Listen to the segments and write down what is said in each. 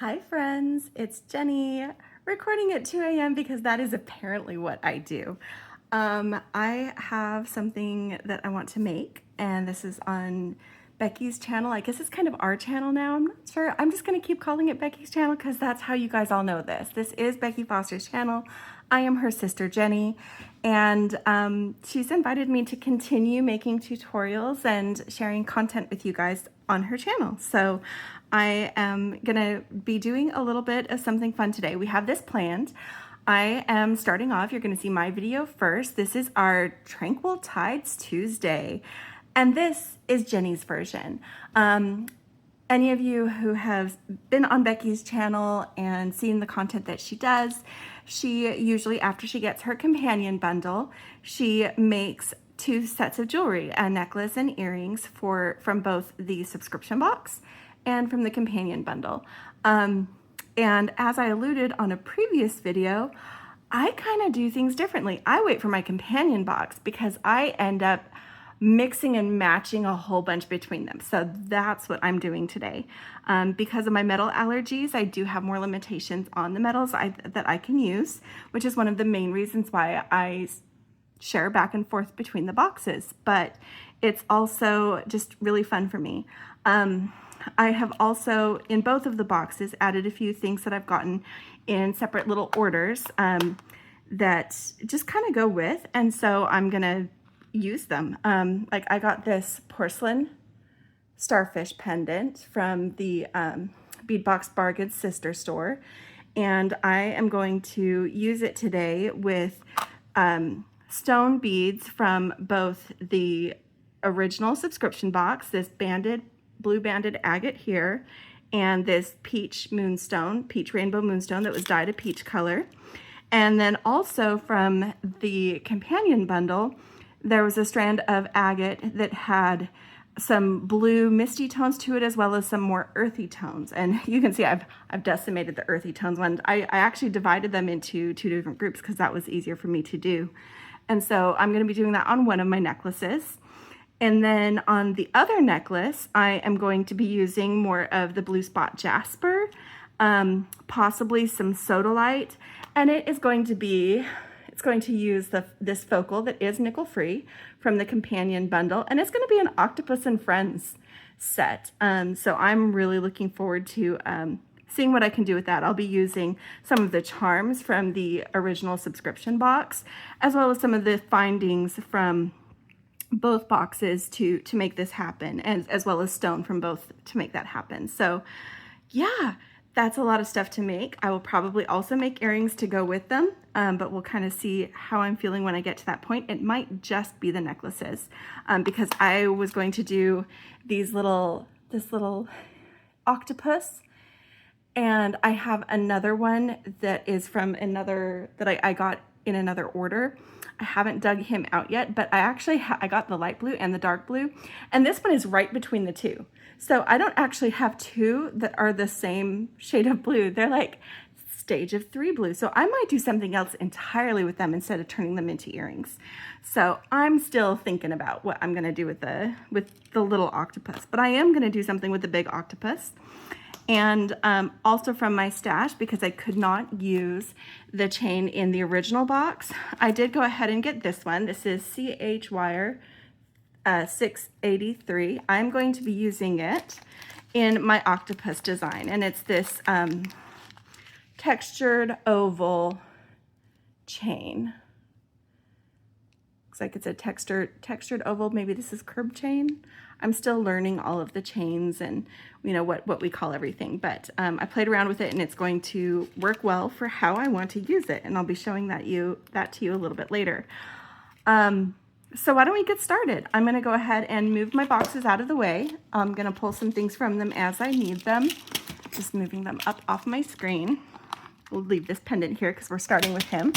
Hi friends, it's Jenny, recording at 2 a.m. because that is apparently what I do. I have something that I want to make, and this is on Beki's channel. I guess it's kind of our channel now, I'm not sure. I'm just gonna keep calling it Beki's channel because that's how you guys all know this. This is Becky Foster's channel. I am her sister Jenny, and she's invited me to continue making tutorials and sharing content with you guys on her channel. So I am gonna be doing a little bit of something fun today. We have this planned. I am starting off, you're gonna see my video first. This is our Tranquil Tides Tuesday, and this is Jenny's version. Any of you who have been on Becky's channel and seen the content that she does, she usually, after she gets her companion bundle, she makes 2 sets of jewelry, a necklace and earrings from both the subscription box and from the companion bundle. And as I alluded on a previous video, I kind of do things differently. I wait for my companion box because I end up mixing and matching a whole bunch between them. So that's what I'm doing today. Because of my metal allergies, I do have more limitations on the metals that I can use, which is one of the main reasons why I share back and forth between the boxes, but it's also just really fun for me. I have also, in both of the boxes, added a few things that I've gotten in separate little orders that just kind of go with, and so I'm gonna use them. Like I got this porcelain starfish pendant from the Bead Box Bargain sister store, and I am going to use it today with stone beads from both the original subscription box, this blue banded agate here, and this peach rainbow moonstone that was dyed a peach color. And then also from the companion bundle, there was a strand of agate that had some blue misty tones to it, as well as some more earthy tones. And you can see I've decimated the earthy tones one. I actually divided them into 2 different groups because that was easier for me to do. And so I'm going to be doing that on one of my necklaces. And then on the other necklace, I am going to be using more of the blue spot jasper, possibly some sodalite, and it's going to use this focal that is nickel free from the companion bundle, and it's going to be an Octopus and Friends set. So I'm really looking forward to seeing what I can do with that. I'll be using some of the charms from the original subscription box, as well as some of the findings from both boxes to make this happen, and as well as stone from both to make that happen. So yeah, that's a lot of stuff to make. I will probably also make earrings to go with them, but we'll kind of see how I'm feeling when I get to that point. It might just be the necklaces, because I was going to do this little octopus, and I have another one that is from that I got in another order. I haven't dug him out yet, but I got the light blue and the dark blue, and this one is right between the 2. So I don't actually have 2 that are the same shade of blue. They're like stage of 3 blue. So I might do something else entirely with them instead of turning them into earrings. So I'm still thinking about what I'm gonna do with the little octopus, but I am gonna do something with the big octopus. And also from my stash, because I could not use the chain in the original box, I did go ahead and get this one. This is CH wire 683. I'm going to be using it in my octopus design, and it's this textured oval chain. Looks like it's a textured oval. Maybe this is curb chain. I'm still learning all of the chains and what we call everything, but I played around with it, and it's going to work well for how I want to use it, and I'll be showing that to you a little bit later. So why don't we get started? I'm going to go ahead and move my boxes out of the way. I'm going to pull some things from them as I need them. Just moving them up off my screen. We'll leave this pendant here because we're starting with him.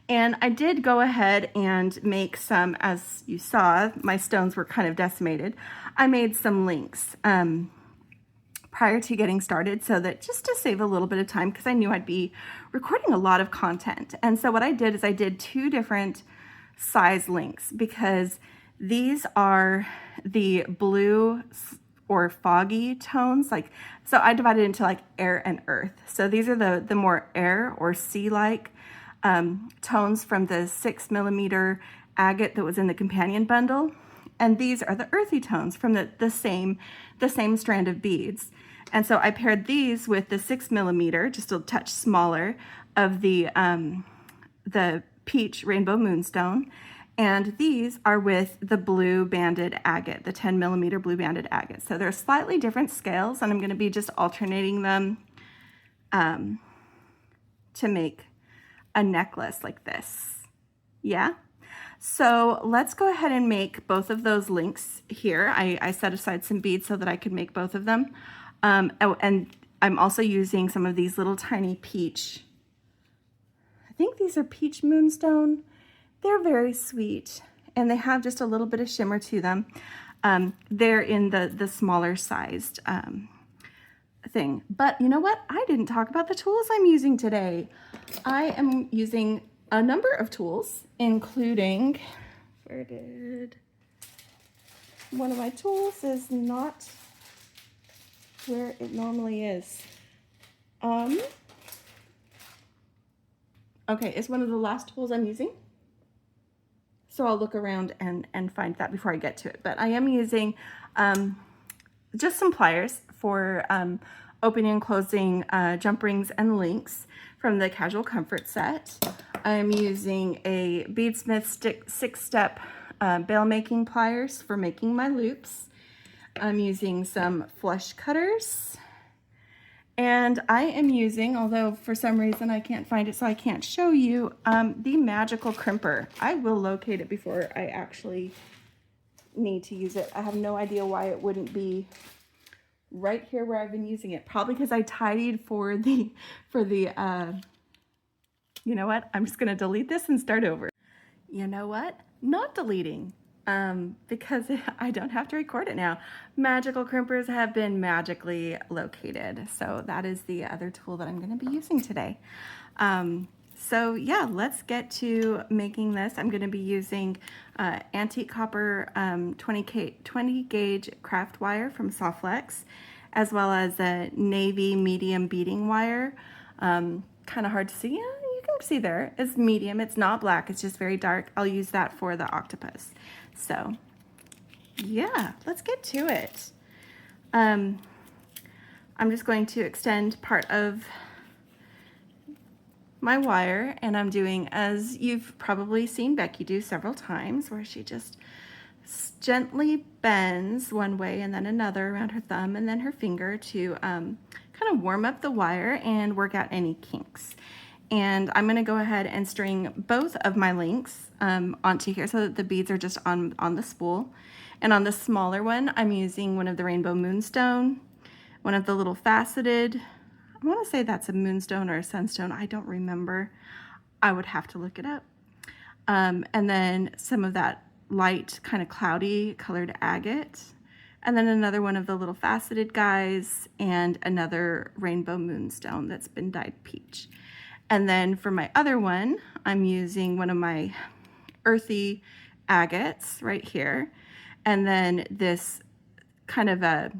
And I did go ahead and make some, as you saw, my stones were kind of decimated. I made some links prior to getting started, so that just to save a little bit of time, because I knew I'd be recording a lot of content. And so what I did is I did 2 different size links, because these are the blue or foggy tones. Like, so I divided into like air and earth. So these are the more air or sea-like tones from the 6mm agate that was in the companion bundle. And these are the earthy tones from the same strand of beads. And so I paired these with the 6mm, just a touch smaller, of the peach rainbow moonstone. And these are with the blue banded agate, the 10mm blue banded agate. So they're slightly different scales, and I'm going to be just alternating them to make a necklace like this. Yeah? So let's go ahead and make both of those links here. I set aside some beads so that I could make both of them. Oh, and I'm also using some of these little tiny peach, I think these are peach moonstone. They're very sweet, and they have just a little bit of shimmer to them. They're in the smaller sized thing. But you know what? I didn't talk about the tools I'm using today. I am using a number of tools, including, where did, one of my tools is not where it normally is. Okay, it's one of the last tools I'm using. So I'll look around and find that before I get to it. But I am using just some pliers for opening and closing jump rings and links from the Casual Comfort set. I'm using a Beadsmith 6-step bail making pliers for making my loops. I'm using some flush cutters. And I am using, although for some reason I can't find it so I can't show you, the magical crimper. I will locate it before I actually need to use it. I have no idea why it wouldn't be right here where I've been using it. Probably because I tidied for the you know what? I'm just going to delete this and start over. You know what? Not deleting. Because I don't have to record it now. Magical crimpers have been magically located. So that is the other tool that I'm going to be using today. So yeah, let's get to making this. I'm going to be using antique copper 20 gauge craft wire from Softlex, as well as a navy medium beading wire. Kind of hard to see. Yeah, you can see there. It's medium. It's not black. It's just very dark. I'll use that for the octopus. So yeah, let's get to it. I'm just going to extend part of my wire, and I'm doing, as you've probably seen Becky do several times, where she just gently bends one way and then another around her thumb and then her finger to kind of warm up the wire and work out any kinks. And I'm going to go ahead and string both of my links onto here so that the beads are just on the spool. And on the smaller one, I'm using one of the rainbow moonstone, one of the little faceted, I want to say that's a moonstone or a sunstone. I don't remember. I would have to look it up. And then some of that light kind of cloudy colored agate. And then another one of the little faceted guys and another rainbow moonstone that's been dyed peach. And then for my other one, I'm using one of my earthy agates right here. And then this kind of a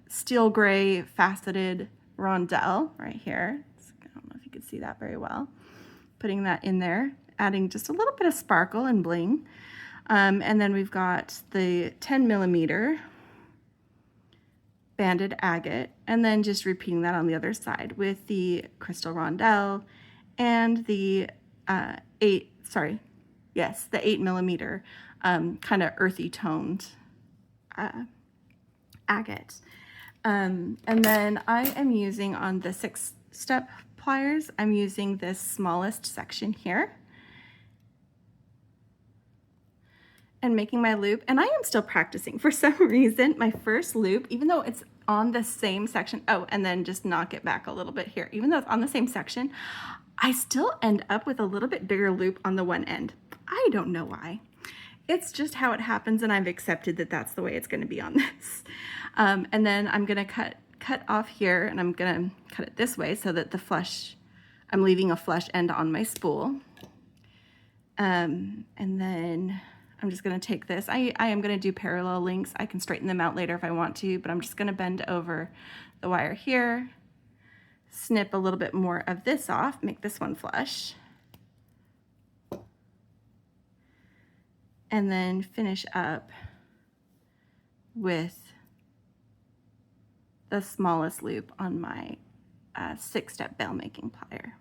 steel gray faceted rondelle right here. I don't know if you can see that very well. Putting that in there, adding just a little bit of sparkle and bling. And then we've got the 10mm banded agate, and then just repeating that on the other side with the crystal rondelle and the 8mm kind of earthy toned agate. And then I am using, on the 6-step pliers, I'm using this smallest section here and making my loop. And I am still practicing. For some reason, my first loop, even though it's on the same section, oh, and then just knock it back a little bit here. Even though it's on the same section, I still end up with a little bit bigger loop on the one end. I don't know why. It's just how it happens, and I've accepted that that's the way it's going to be on this. And then I'm going to cut off here, and I'm going to cut it this way so that I'm leaving a flush end on my spool. And then I'm just going to take this. I am going to do parallel links. I can straighten them out later if I want to, but I'm just going to bend over the wire here, snip a little bit more of this off, make this one flush, and then finish up with the smallest loop on my 6-step bail making plier.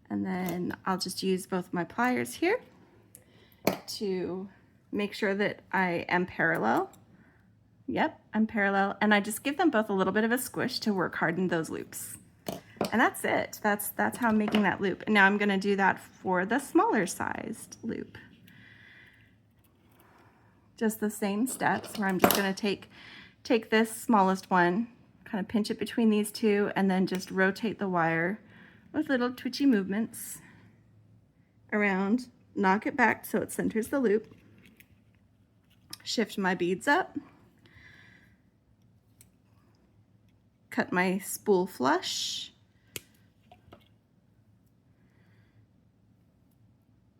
And then I'll just use both my pliers here to make sure that I am parallel. Yep, I'm parallel. And I just give them both a little bit of a squish to work hard in those loops. And that's it. That's how I'm making that loop. And now I'm gonna do that for the smaller sized loop. Just the same steps where I'm just gonna take this smallest one, kind of pinch it between these two, and then just rotate the wire with little twitchy movements around, knock it back so it centers the loop, shift my beads up, cut my spool flush,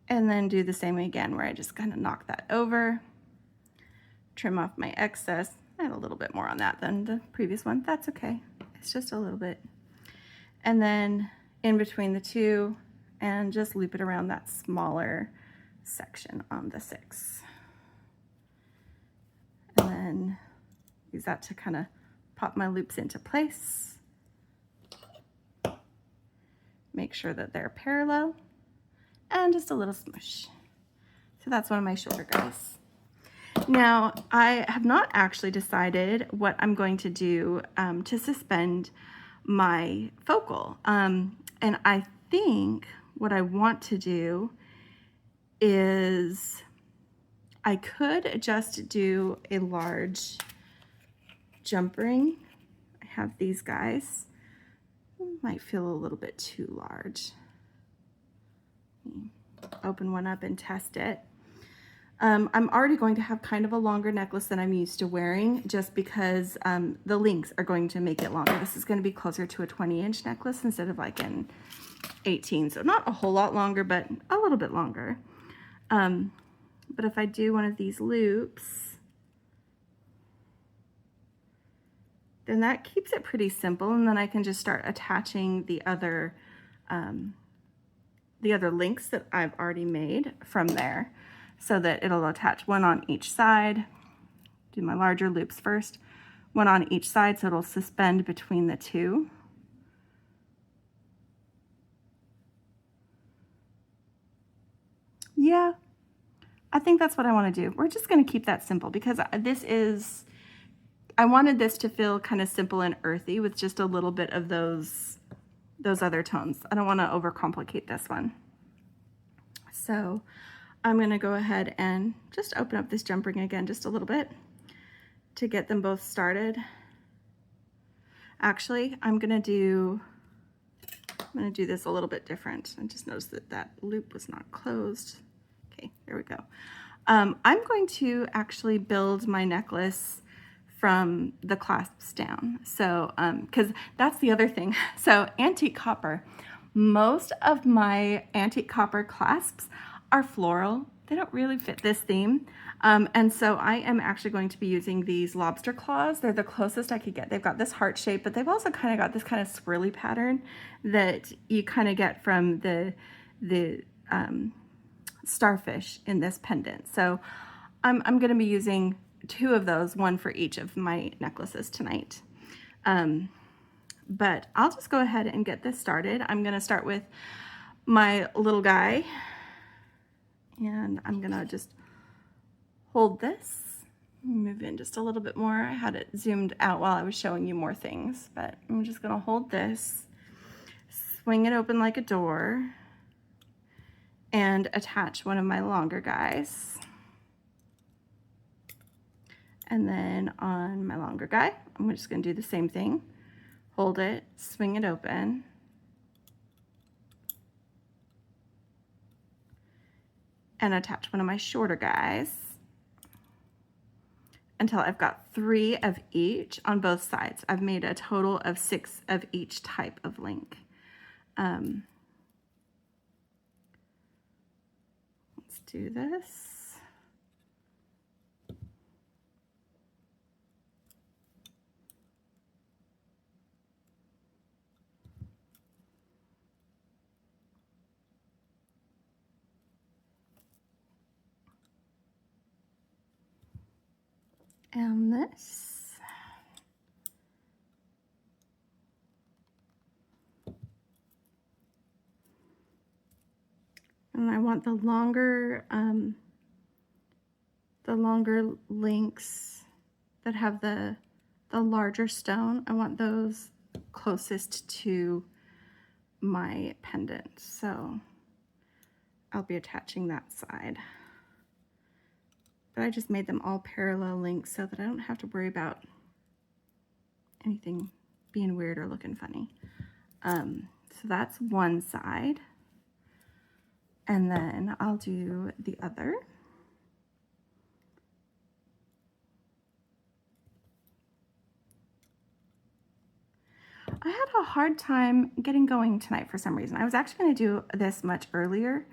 and then do the same again where I just kind of knock that over, trim off my excess. I had a little bit more on that than the previous one. That's okay. It's just a little bit. And then in between the two, and just loop it around that smaller section on the 6. And then use that to kind of pop my loops into place. Make sure that they're parallel, and just a little smush. So that's one of my shoulder guys. Now, I have not actually decided what I'm going to do to suspend my focal. And I think what I want to do is I could just do a large jump ring. I have these guys. Might feel a little bit too large. Open one up and test it. I'm already going to have kind of a longer necklace than I'm used to wearing, just because the links are going to make it longer. This is going to be closer to a 20-inch necklace instead of like an 18, so not a whole lot longer, but a little bit longer. But if I do one of these loops, then that keeps it pretty simple, and then I can just start attaching the other links that I've already made from there, so that it'll attach one on each side. Do my larger loops first, one on each side, so it'll suspend between the two. Yeah, I think that's what I want to do. We're just going to keep that simple because I wanted this to feel kind of simple and earthy with just a little bit of those other tones. I don't want to overcomplicate this one. So I'm going to go ahead and just open up this jump ring again just a little bit to get them both started. Actually, I'm going to do this a little bit different. I just noticed that that loop was not closed. Okay, there we go. I'm going to actually build my necklace from the clasps down. So, because that's the other thing. So antique copper, most of my antique copper clasps are floral. They don't really fit this theme. And so I am actually going to be using these lobster claws. They're the closest I could get. They've got this heart shape, but they've also kind of got this kind of swirly pattern that you kind of get from the starfish in this pendant. So I'm going to be using 2 of those, one for each of my necklaces tonight. But I'll just go ahead and get this started. I'm going to start with my little guy, and I'm going to just hold this, move in just a little bit more. I had it zoomed out while I was showing you more things, but I'm just going to hold this, swing it open like a door, and attach one of my longer guys. And then on my longer guy, I'm just going to do the same thing. Hold it, swing it open, and attach one of my shorter guys until I've got 3 of each on both sides. I've made a total of 6 of each type of link. Let's do this. And this. And I want the longer links that have the larger stone. I want those closest to my pendant. So I'll be attaching that side. But I just made them all parallel links so that I don't have to worry about anything being weird or looking funny. So that's one side. And then I'll do the other. I had a hard time getting going tonight for some reason. I was actually going to do this much earlier.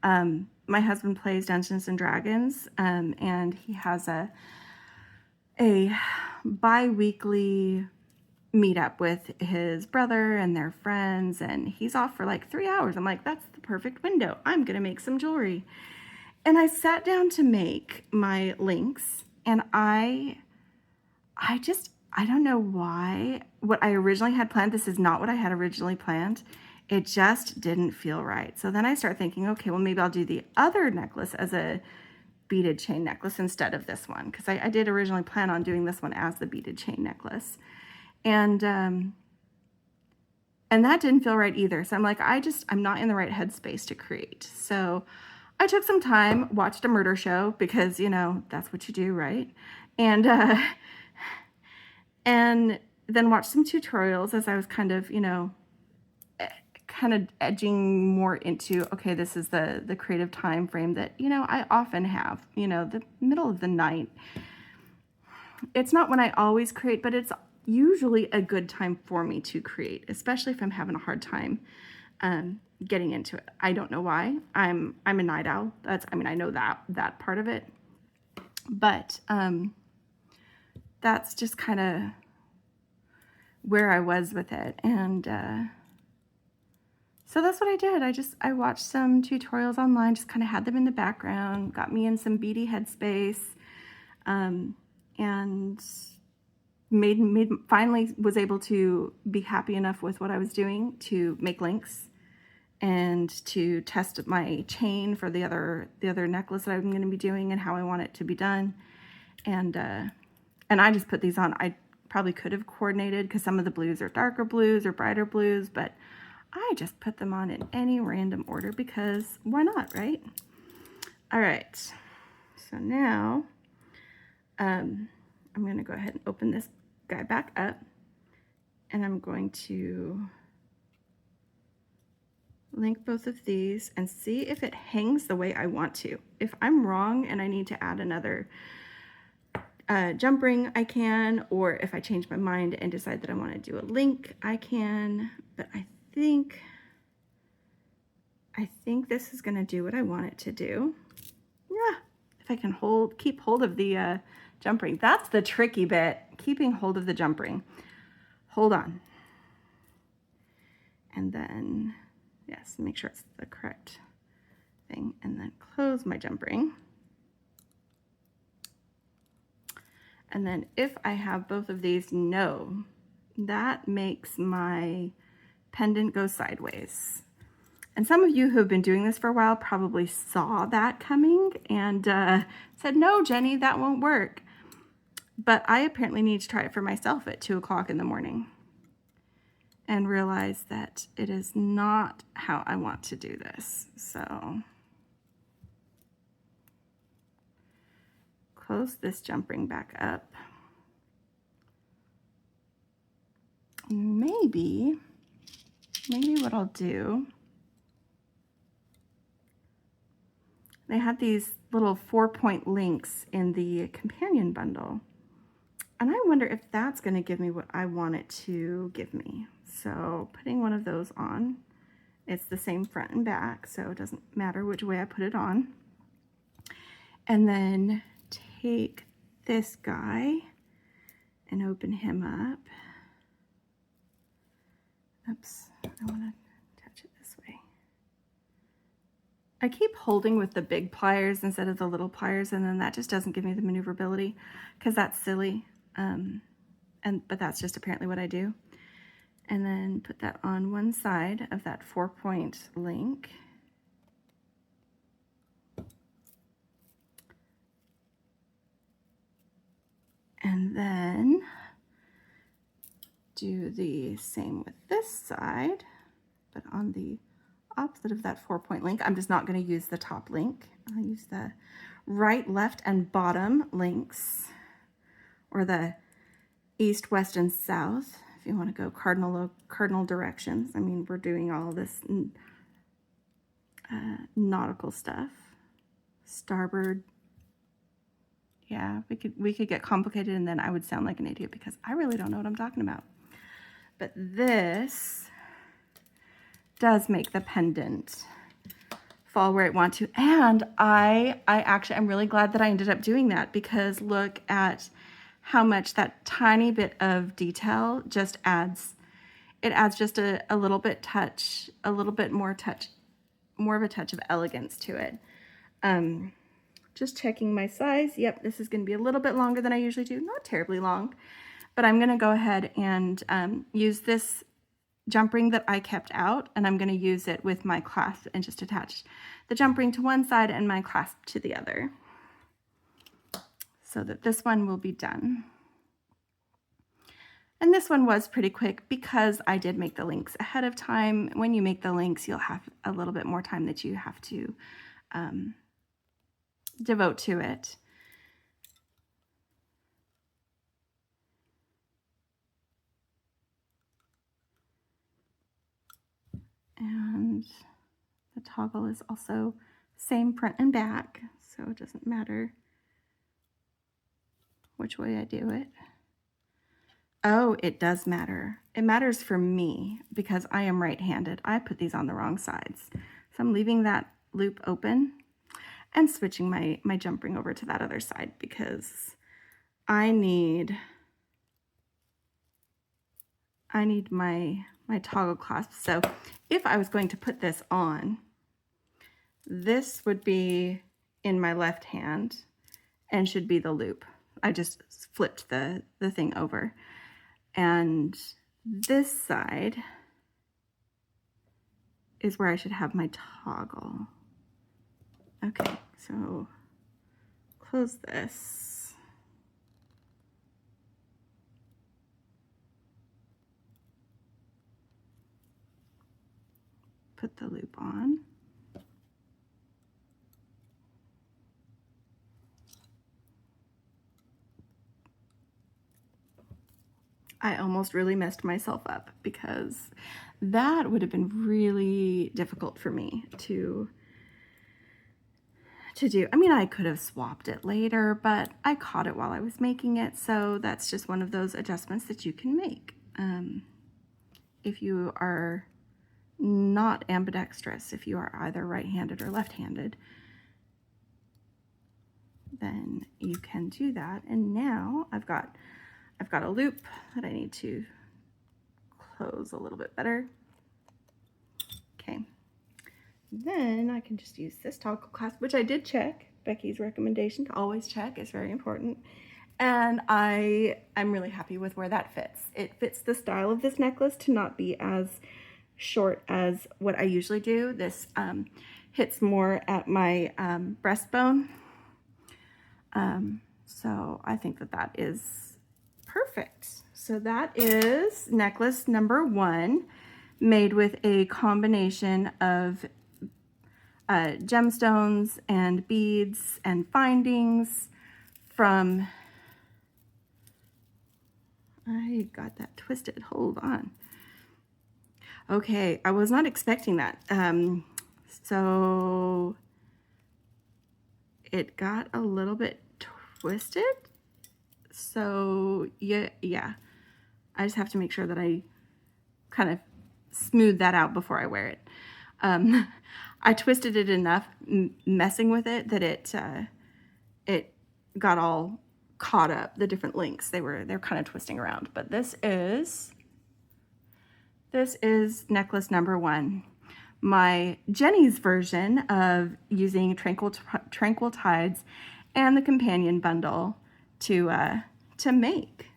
My husband plays Dungeons and Dragons, and he has a bi-weekly meetup with his brother and their friends, and he's off for like 3 hours. I'm like, that's the perfect window. I'm gonna make some jewelry. And I sat down to make my links, and I don't know why. What I originally had planned, this is not what I had originally planned. It just didn't feel right. So then I start thinking, okay, well, maybe I'll do the other necklace as a beaded chain necklace instead of this one, because I did originally plan on doing this one as the beaded chain necklace. And that didn't feel right either. So I'm like, I'm not in the right headspace to create. So I took some time, watched a murder show, because, you know, that's what you do, right? And then watched some tutorials as I was kind of, you know, kind of edging more into, okay, this is the creative time frame that, you know, I often have, you know, the middle of the night. It's not when I always create, but it's usually a good time for me to create, especially if I'm having a hard time getting into it. I don't know why. I'm a night owl. I know that part of it, but that's just kind of where I was with it. And so that's what I did. I watched some tutorials online, just kind of had them in the background, got me in some beady headspace, and finally was able to be happy enough with what I was doing to make links and to test my chain for the other necklace that I'm going to be doing and how I want it to be done. And I just put these on. I probably could have coordinated because some of the blues are darker blues or brighter blues, but I just put them on in any random order because why not, right? All right, so now I'm going to go ahead and open this guy back up, and I'm going to link both of these and see if it hangs the way I want to. If I'm wrong and I need to add another jump ring, I can, or if I change my mind and decide that I want to do a link, I can, but I think this is going to do what I want it to do. Yeah, if I can keep hold of the jump ring. That's the tricky bit, keeping hold of the jump ring. Hold on. And then, yes, make sure it's the correct thing, and then close my jump ring. And then if I have both of these, no, that makes my pendant go sideways. And some of you who have been doing this for a while probably saw that coming and said, no, Jenny, that won't work. But I apparently need to try it for myself at 2 o'clock in the morning and realize that it is not how I want to do this. So close this jump ring back up. Maybe what I'll do, they had these little 4-point links in the companion bundle. And I wonder if that's going to give me what I want it to give me. So putting one of those on, it's the same front and back, so it doesn't matter which way I put it on. And then take this guy and open him up. Oops, I want to touch it this way. I keep holding with the big pliers instead of the little pliers, and then that just doesn't give me the maneuverability because that's silly. But that's just apparently what I do. And then put that on one side of that 4-point link. And then do the same with this side, but on the opposite of that 4-point link. I'm just not going to use the top link. I'll use the right, left, and bottom links, or the east, west, and south, if you want to go cardinal directions. I mean, we're doing all this nautical stuff. Starboard. Yeah, we could get complicated, and then I would sound like an idiot because I really don't know what I'm talking about. But this does make the pendant fall where I want to. And I'm really glad that I ended up doing that, because look at how much that tiny bit of detail just adds. It adds just a little bit more of a touch of elegance to it. Just checking my size. Yep, this is going to be a little bit longer than I usually do. Not terribly long, but I'm going to go ahead and use this jump ring that I kept out, and I'm going to use it with my clasp and just attach the jump ring to one side and my clasp to the other, so that this one will be done. And this one was pretty quick because I did make the links ahead of time. When you make the links, you'll have a little bit more time that you have to devote to it. And the toggle is also same front and back, so it doesn't matter which way I do it. Oh, it does matter. It matters for me because I am right-handed. I put these on the wrong sides. So I'm leaving that loop open and switching my jump ring over to that other side because I need my toggle clasp. So if I was going to put this on, this would be in my left hand and should be the loop. I just flipped the thing over. And this side is where I should have my toggle. Okay, so close this. Put the loop on. I almost really messed myself up because that would have been really difficult for me to do. I mean, I could have swapped it later, but I caught it while I was making it, so that's just one of those adjustments that you can make. If you are not ambidextrous, if you are either right-handed or left-handed, then you can do that. And now I've got a loop that I need to close a little bit better. Okay, then I can just use this toggle clasp, which I did check. Beki's recommendation to always check is very important. And I'm really happy with where that fits. It fits the style of this necklace to not be as short as what I usually do. This hits more at my breastbone. So I think that is perfect. So that is necklace number 1, made with a combination of gemstones and beads and findings from, I got that twisted, hold on. Okay, I was not expecting that. So it got a little bit twisted. So yeah, I just have to make sure that I kind of smooth that out before I wear it. I twisted it enough messing with it that it got all caught up, the different links. They're kind of twisting around, but this is necklace number 1. my Jenny's version of using Tranquil Tides and the companion bundle to make.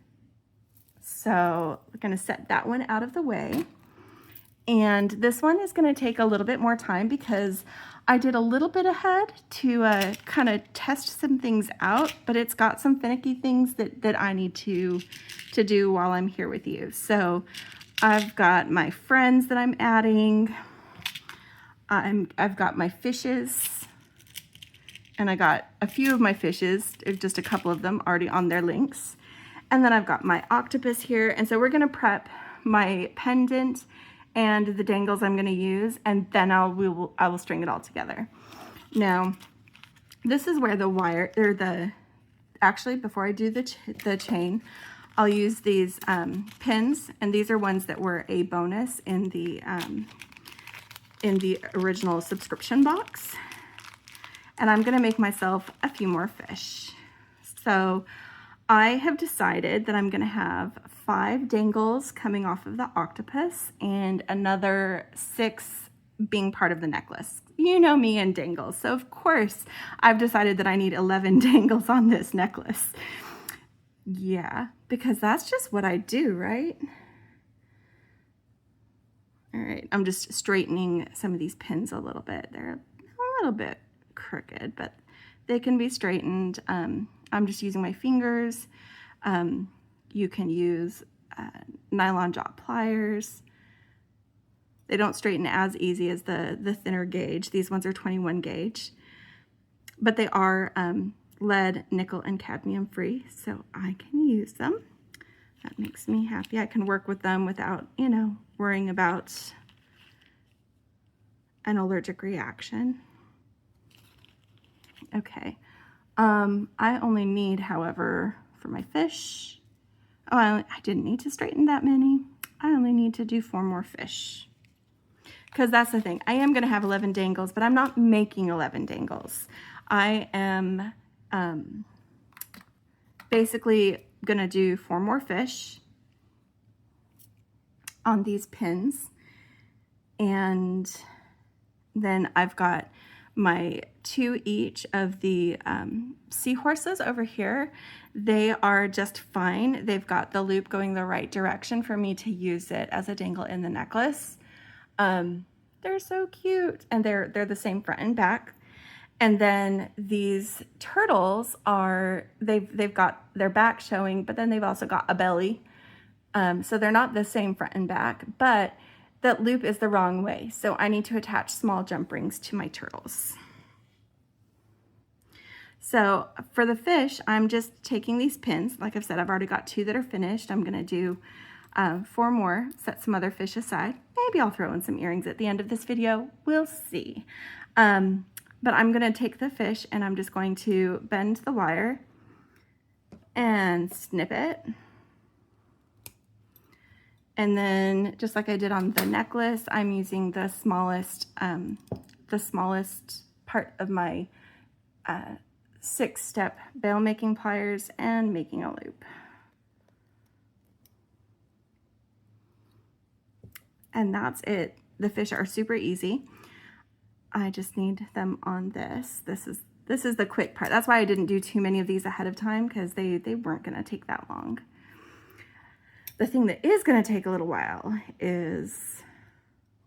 So we're going to set that one out of the way. And this one is going to take a little bit more time because I did a little bit ahead to kind of test some things out, but it's got some finicky things that I need to do while I'm here with you. So I've got my friends that I'm adding. I've got my fishes, and I got a few of my fishes, just a couple of them already on their links. And then I've got my octopus here. And so we're going to prep my pendant and the dangles I'm going to use, and then I will string it all together. Now, this is where the wire, or actually before I do the chain, I'll use these pins, and these are ones that were a bonus in the original subscription box. And I'm going to make myself a few more fish. So I have decided that I'm going to have 5 dangles coming off of the octopus and another 6 being part of the necklace. You know me and dangles, so of course I've decided that I need 11 dangles on this necklace. Yeah, because that's just what I do, right? All right, I'm just straightening some of these pins a little bit. They're a little bit crooked, but they can be straightened. I'm just using my fingers. You can use nylon jot pliers. They don't straighten as easy as the thinner gauge. These ones are 21 gauge, but they are lead, nickel, and cadmium free, so I can use them. That makes me happy. I can work with them without, you know, worrying about an allergic reaction. Okay. I only need, however, for my fish, I didn't need to straighten that many. I only need to do 4 more fish. Because that's the thing. I am going to have 11 dangles, but I'm not making 11 dangles. I am basically going to do 4 more fish on these pins. And then I've got my 2 each of the seahorses over here. They are just fine. They've got the loop going the right direction for me to use it as a dangle in the necklace. They're so cute, and they're the same front and back. And then these turtles are, they've got their back showing, but then they've also got a belly. So they're not the same front and back, but that loop is the wrong way. So I need to attach small jump rings to my turtles. So for the fish, I'm just taking these pins. Like I've said, I've already got 2 that are finished. I'm gonna do 4 more, set some other fish aside. Maybe I'll throw in some earrings at the end of this video. We'll see. But I'm gonna take the fish and I'm just going to bend the wire and snip it. And then, just like I did on the necklace, I'm using the smallest part of my 6-step bail making pliers and making a loop. And that's it. The fish are super easy. I just need them on this. This is the quick part. That's why I didn't do too many of these ahead of time, because they weren't going to take that long. The thing that is going to take a little while is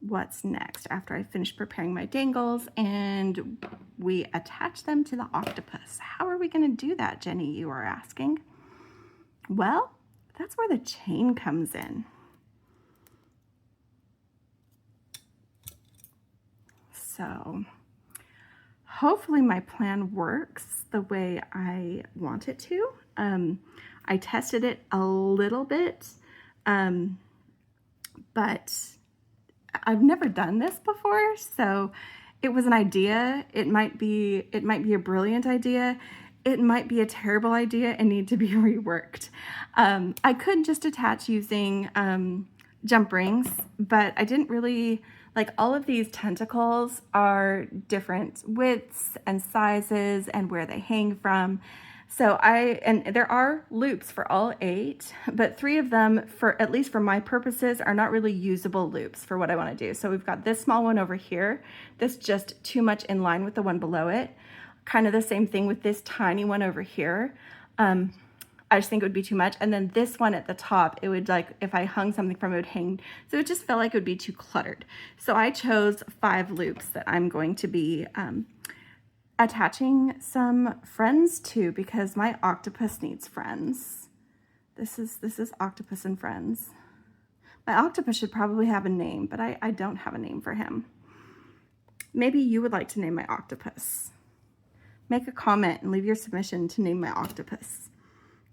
what's next after I finish preparing my dangles and we attach them to the octopus. How are we going to do that, Jenny, you are asking? Well, that's where the chain comes in. So hopefully my plan works the way I want it to. I tested it a little bit, but I've never done this before, so it was an idea. It might be a brilliant idea. It might be a terrible idea and need to be reworked. I could just attach using jump rings, but I didn't really, like, all of these tentacles are different widths and sizes and where they hang from. So and there are loops for all 8, but 3 of them, for at least for my purposes, are not really usable loops for what I want to do. So we've got this small one over here that's just too much in line with the one below it. Kind of the same thing with this tiny one over here. I just think it would be too much. And then this one at the top, it would, like, if I hung something from it, would hang. So it just felt like it would be too cluttered. So I chose 5 loops that I'm going to be attaching some friends to, because my octopus needs friends. This is Octopus and Friends. My octopus should probably have a name, but I don't have a name for him. Maybe you would like to name my octopus. Make a comment and leave your submission to name my octopus,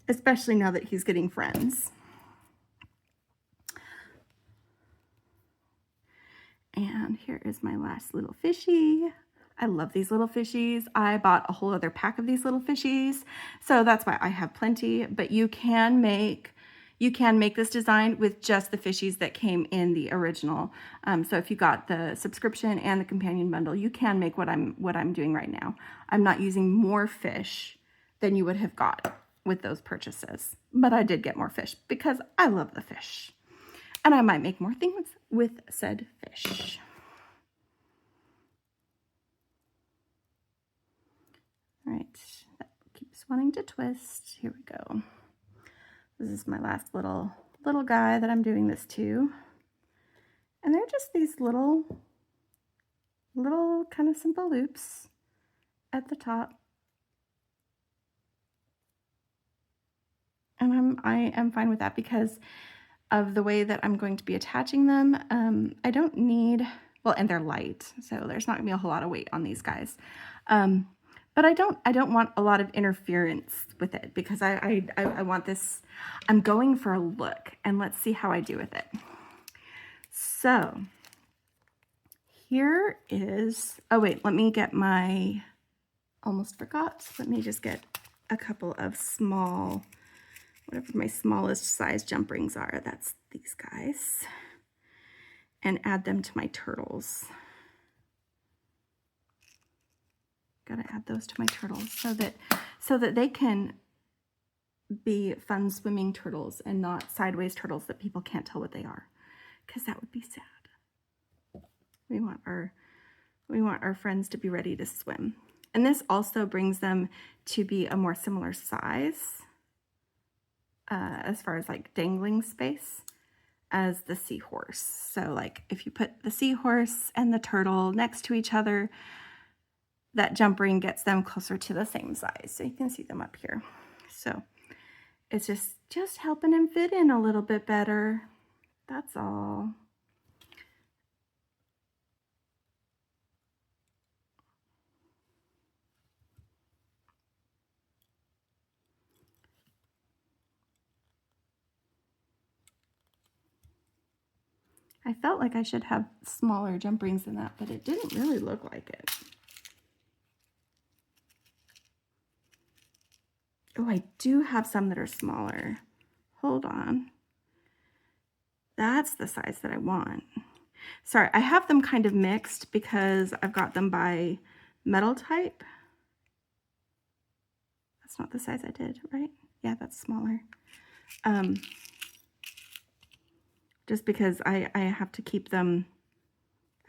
especially now that he's getting friends. And here is my last little fishy. I love these little fishies. I bought a whole other pack of these little fishies, so that's why I have plenty. But you can make this design with just the fishies that came in the original. So if you got the subscription and the companion bundle, you can make what I'm doing right now. I'm not using more fish than you would have got with those purchases, but I did get more fish because I love the fish, and I might make more things with said fish. All right, that keeps wanting to twist. Here we go. This is my last little guy that I'm doing this to. And they're just these little kind of simple loops at the top. And I am fine with that because of the way that I'm going to be attaching them. I don't need, well, and they're light, so there's not gonna be a whole lot of weight on these guys. But I don't want a lot of interference with it, because I want this, I'm going for a look, and let's see how I do with it. So here is, oh wait, let me get my, almost forgot, let me just get a couple of small, whatever my smallest size jump rings are, that's these guys, and add them to my turtles. Gotta add those to my turtles so that they can be fun swimming turtles and not sideways turtles that people can't tell what they are, because that would be sad. We want our friends to be ready to swim. And this also brings them to be a more similar size as far as like dangling space as the seahorse. So like if you put the seahorse and the turtle next to each other, that jump ring gets them closer to the same size. So you can see them up here. So it's just helping them fit in a little bit better. That's all. I felt like I should have smaller jump rings than that, but it didn't really look like it. Oh, I do have some that are smaller. Hold on. That's the size that I want. Sorry, I have them kind of mixed because I've got them by metal type. That's not the size I did, right? Yeah, that's smaller. Just because I have to keep them,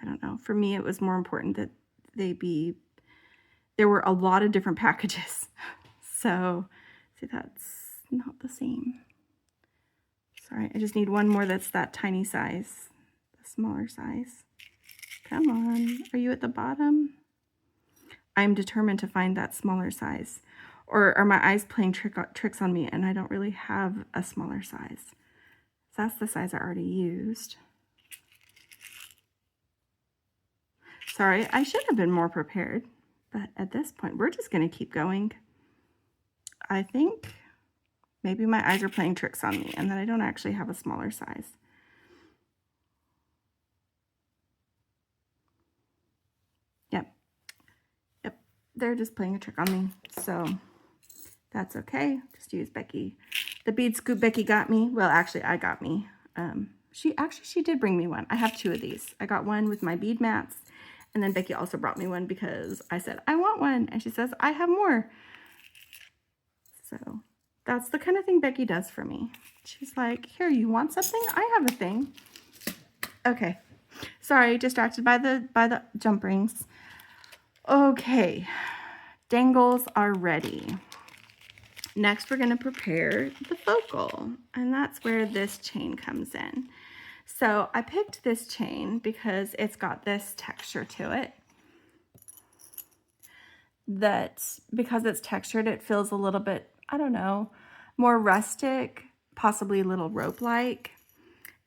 I don't know. For me, it was more important that there were a lot of different packages. So, see, that's not the same. Sorry, I just need one more that's that tiny size, the smaller size. Come on, are you at the bottom? I'm determined to find that smaller size. Or are my eyes playing tricks on me and I don't really have a smaller size? So that's the size I already used. Sorry, I should have been more prepared, but at this point, we're just gonna keep going. I think maybe my eyes are playing tricks on me and that I don't actually have a smaller size. Yep, they're just playing a trick on me, so that's okay. Just use Beki. The bead scoop Beki got me. Well, actually, I got me. She did bring me one. I have 2 of these. I got one with my bead mats, and then Beki also brought me one because I said, I want one, and she says, I have more. So that's the kind of thing Becky does for me. She's like, here, you want something? I have a thing. Okay. Sorry, distracted by the jump rings. Okay. Dangles are ready. Next, we're going to prepare the focal, and that's where this chain comes in. So I picked this chain because it's got this texture to it. That because it's textured, it feels a little bit, I don't know, more rustic, possibly a little rope-like.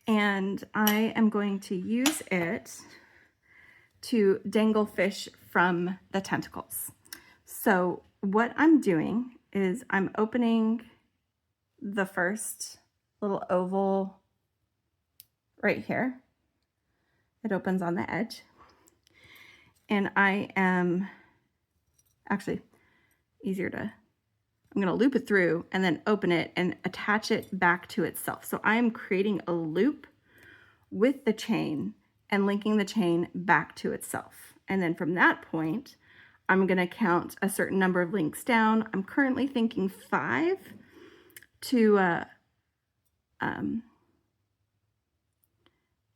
And I am going to use it to dangle fish from the tentacles. So what I'm doing is I'm opening the first little oval right here. It opens on the edge. And I am actually easier to, I'm going to loop it through and then open it and attach it back to itself. So I am creating a loop with the chain and linking the chain back to itself. And then from that point, I'm going to count a certain number of links down. I'm currently thinking 5 to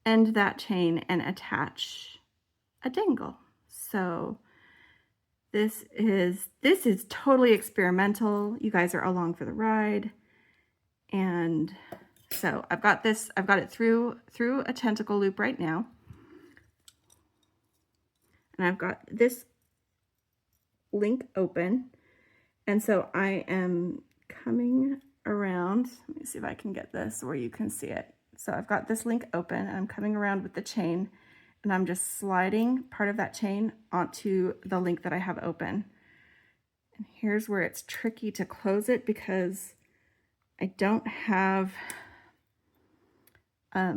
end that chain and attach a dangle. So this is totally experimental. You guys are along for the ride. And so I've got it through a tentacle loop right now. And I've got this link open. And so I am coming around. Let me see if I can get this where you can see it. So I've got this link open and I'm coming around with the chain and I'm just sliding part of that chain onto the link that I have open. And here's where it's tricky to close it because I don't have I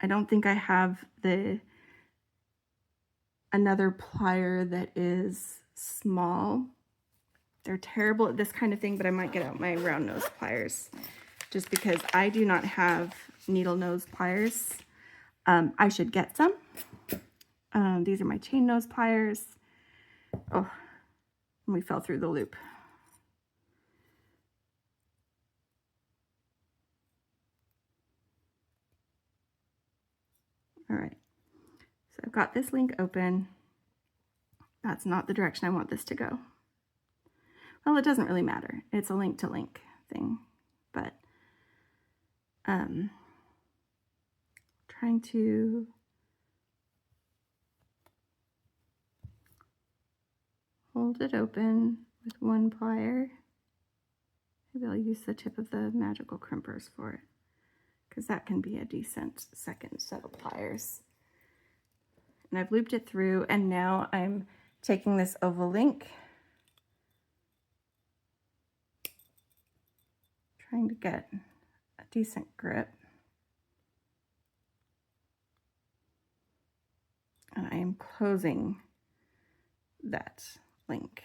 don't think I have another plier that is small. They're terrible at this kind of thing, but I might get out my round nose pliers just because I do not have needle nose pliers. I should get some. These are my chain nose pliers. Oh, and we fell through the loop. All right, so I've got this link open. That's not the direction I want this to go. Well, it doesn't really matter. It's a link to link thing, but trying to hold it open with one plier. Maybe I'll use the tip of the magical crimpers for it, because that can be a decent second set of pliers. And I've looped it through, and now I'm taking this oval link, trying to get a decent grip. And I am closing that link.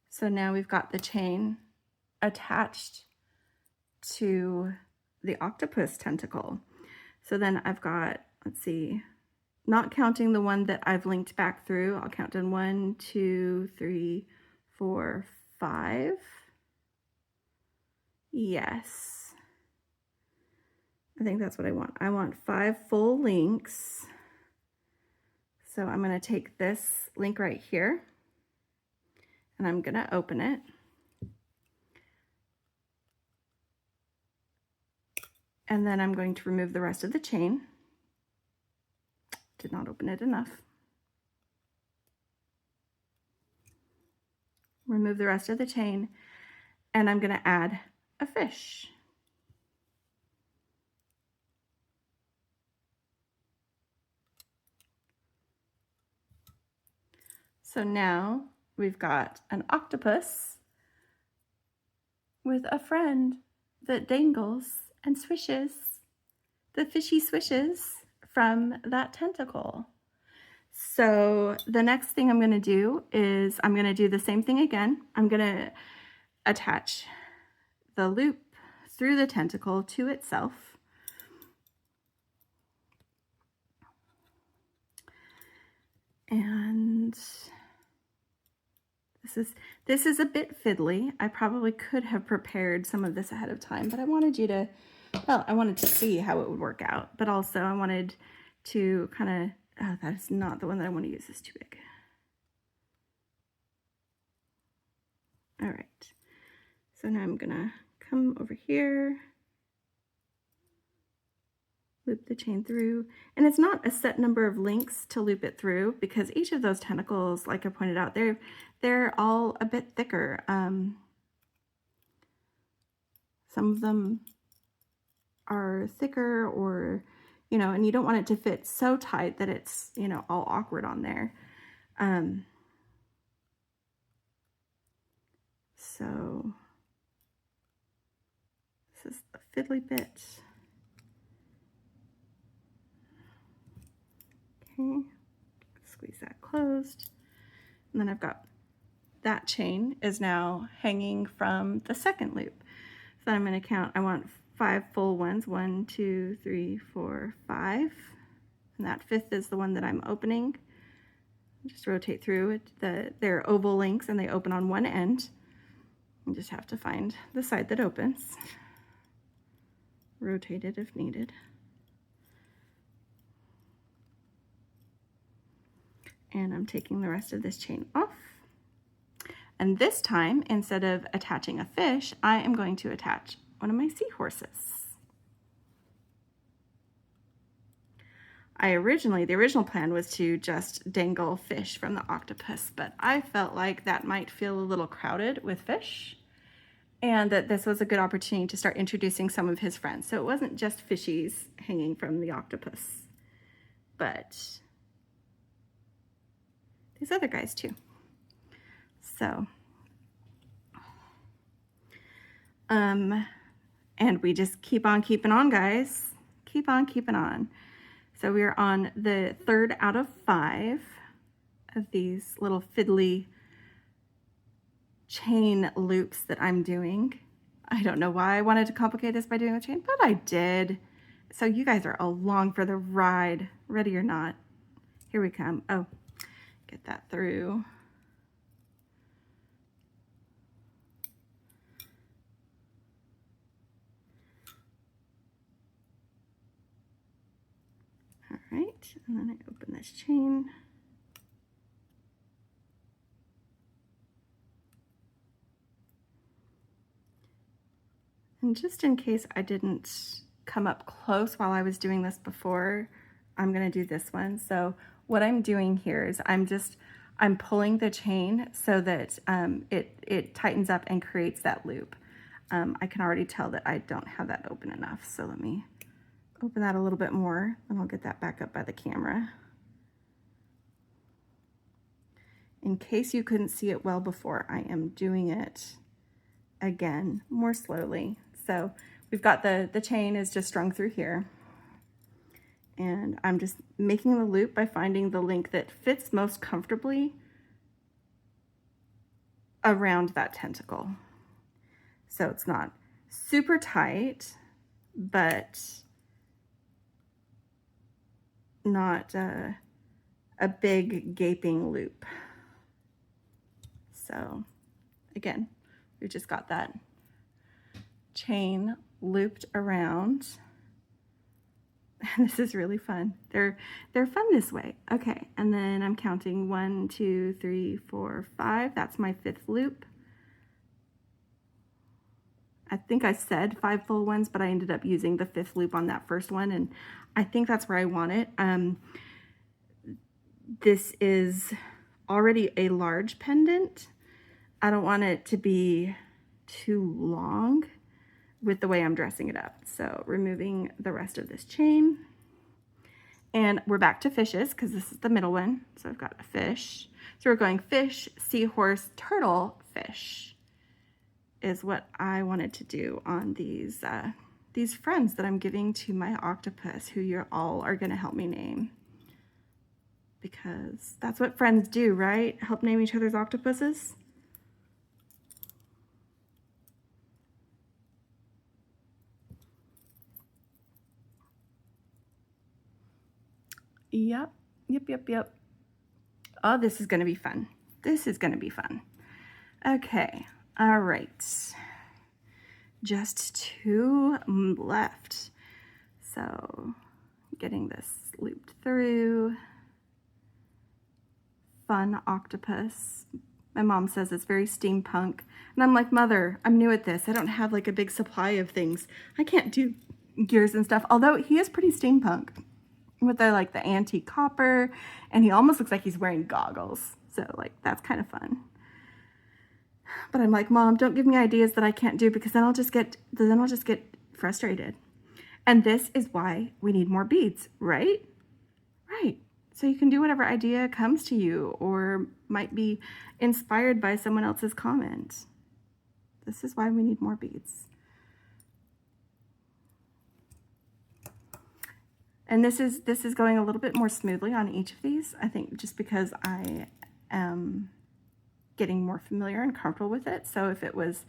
So now we've got the chain attached to the octopus tentacle. So then I've got, let's see, not counting the one that I've linked back through, I'll count in 1, 2, 3, 4, 5. Yes. I think that's what I want. I want 5 full links. So I'm going to take this link right here and I'm going to open it. And then I'm going to remove the rest of the chain. Did not open it enough. Remove the rest of the chain, and I'm going to add a fish. So now we've got an octopus with a friend that dangles and swishes the fishy swishes from that tentacle. So the next thing I'm going to do is I'm going to do the same thing again. I'm going to attach the loop through the tentacle to itself. And this is a bit fiddly. I probably could have prepared some of this ahead of time, but I wanted you to, well, I wanted to see how it would work out, but also I wanted to kind of, oh, that's not the one that I want to use. It's too big. All right. So now I'm gonna come over here, loop the chain through, and it's not a set number of links to loop it through because each of those tentacles, like I pointed out, they're all a bit thicker. Some of them are thicker, or and you don't want it to fit so tight that it's all awkward on there. So this is a fiddly bit. Okay, squeeze that closed, and then I've got that chain is now hanging from the second loop. So I'm going to count. I want 5 full ones. 1, 2, 3, 4, 5, and that 5th is the one that I'm opening. Just rotate through it. They're oval links and they open on one end. You just have to find the side that opens. Rotate it if needed. And I'm taking the rest of this chain off. And this time, instead of attaching a fish, I am going to attach one of my seahorses. The original plan was to just dangle fish from the octopus, but I felt like that might feel a little crowded with fish, and that this was a good opportunity to start introducing some of his friends. So it wasn't just fishies hanging from the octopus, but these other guys too. So, and we just keep on keeping on, guys. Keep on keeping on. So we are on the 3rd out of 5 of these little fiddly chain loops that I'm doing. I don't know why I wanted to complicate this by doing a chain, but I did. So you guys are along for the ride, ready or not. Here we come. Oh, get that through. All right, and then I open this chain. And just in case I didn't come up close while I was doing this before, I'm gonna do this one. So what I'm doing here is I'm pulling the chain so that it tightens up and creates that loop. I can already tell that I don't have that open enough. So let me open that a little bit more, and I'll get that back up by the camera. In case you couldn't see it well before, I am doing it again more slowly. So we've got the chain is just strung through here, and I'm just making the loop by finding the link that fits most comfortably around that tentacle. So it's not super tight, but not a big gaping loop. So again, we've just got that chain looped around. This is really fun. They're fun this way. Okay, and then I'm counting 1, 2, 3, 4, 5. That's my 5th loop. I think I said 5 full ones, but I ended up using the 5th loop on that first one, and I think that's where I want it. This is already a large pendant. I don't want it to be too long with the way I'm dressing it up. So removing the rest of this chain, and we're back to fishes because this is the middle one. So I've got a fish. So we're going fish, seahorse, turtle, fish is what I wanted to do on these friends that I'm giving to my octopus, who you all are gonna help me name. Because that's what friends do, right? Help name each other's octopuses. Yep. Oh, this is gonna be fun. This is gonna be fun. Okay, all right. Just 2 left. So getting this looped through. Fun octopus. My mom says it's very steampunk. And I'm like, Mother, I'm new at this. I don't have like a big supply of things. I can't do gears and stuff. Although he is pretty steampunk with the like the antique copper, and he almost looks like he's wearing goggles. So like that's kind of fun. But I'm like, Mom, don't give me ideas that I can't do, because then I'll just get frustrated. And this is why we need more beads, right? Right. So you can do whatever idea comes to you or might be inspired by someone else's comment. This is why we need more beads. And this is going a little bit more smoothly on each of these, I think, just because I am getting more familiar and comfortable with it. So if it was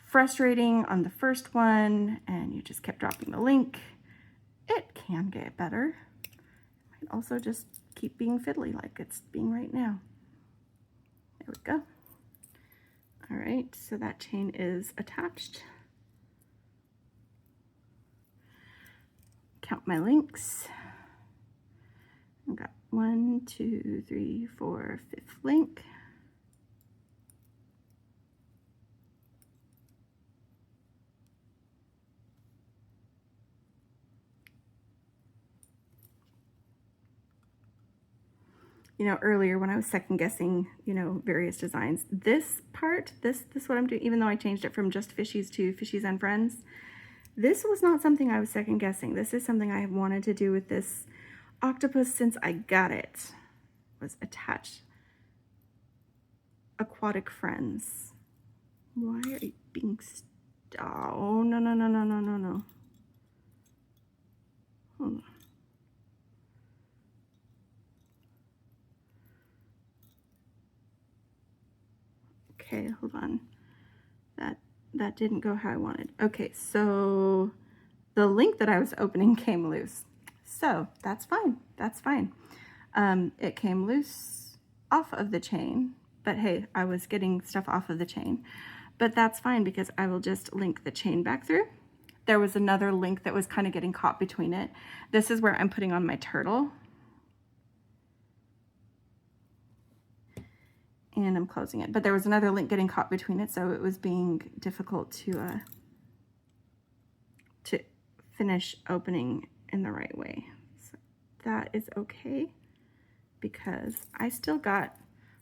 frustrating on the first one and you just kept dropping the link, it can get better. It might also just keep being fiddly like it's being right now. There we go. All right, so that chain is attached. Count my links. I've got 1, 2, 3, 4, 5th link. You know, earlier when I was second guessing, you know, various designs, this part, this what I'm doing, even though I changed it from just fishies to fishies and friends, this was not something I was second guessing. This is something I have wanted to do with this octopus since I got it. Was attached. Aquatic friends. Why are you being oh, no, no, no, no, no, no, no. Hold on. Okay, hold on. That didn't go how I wanted. Okay, so the link that I was opening came loose. So that's fine. That's fine. It came loose off of the chain, but hey, I was getting stuff off of the chain. But that's fine because I will just link the chain back through. There was another link that was kind of getting caught between it. This is where I'm putting on my turtle. And I'm closing it, but there was another link getting caught between it, so it was being difficult to finish opening in the right way. So that is okay because I still got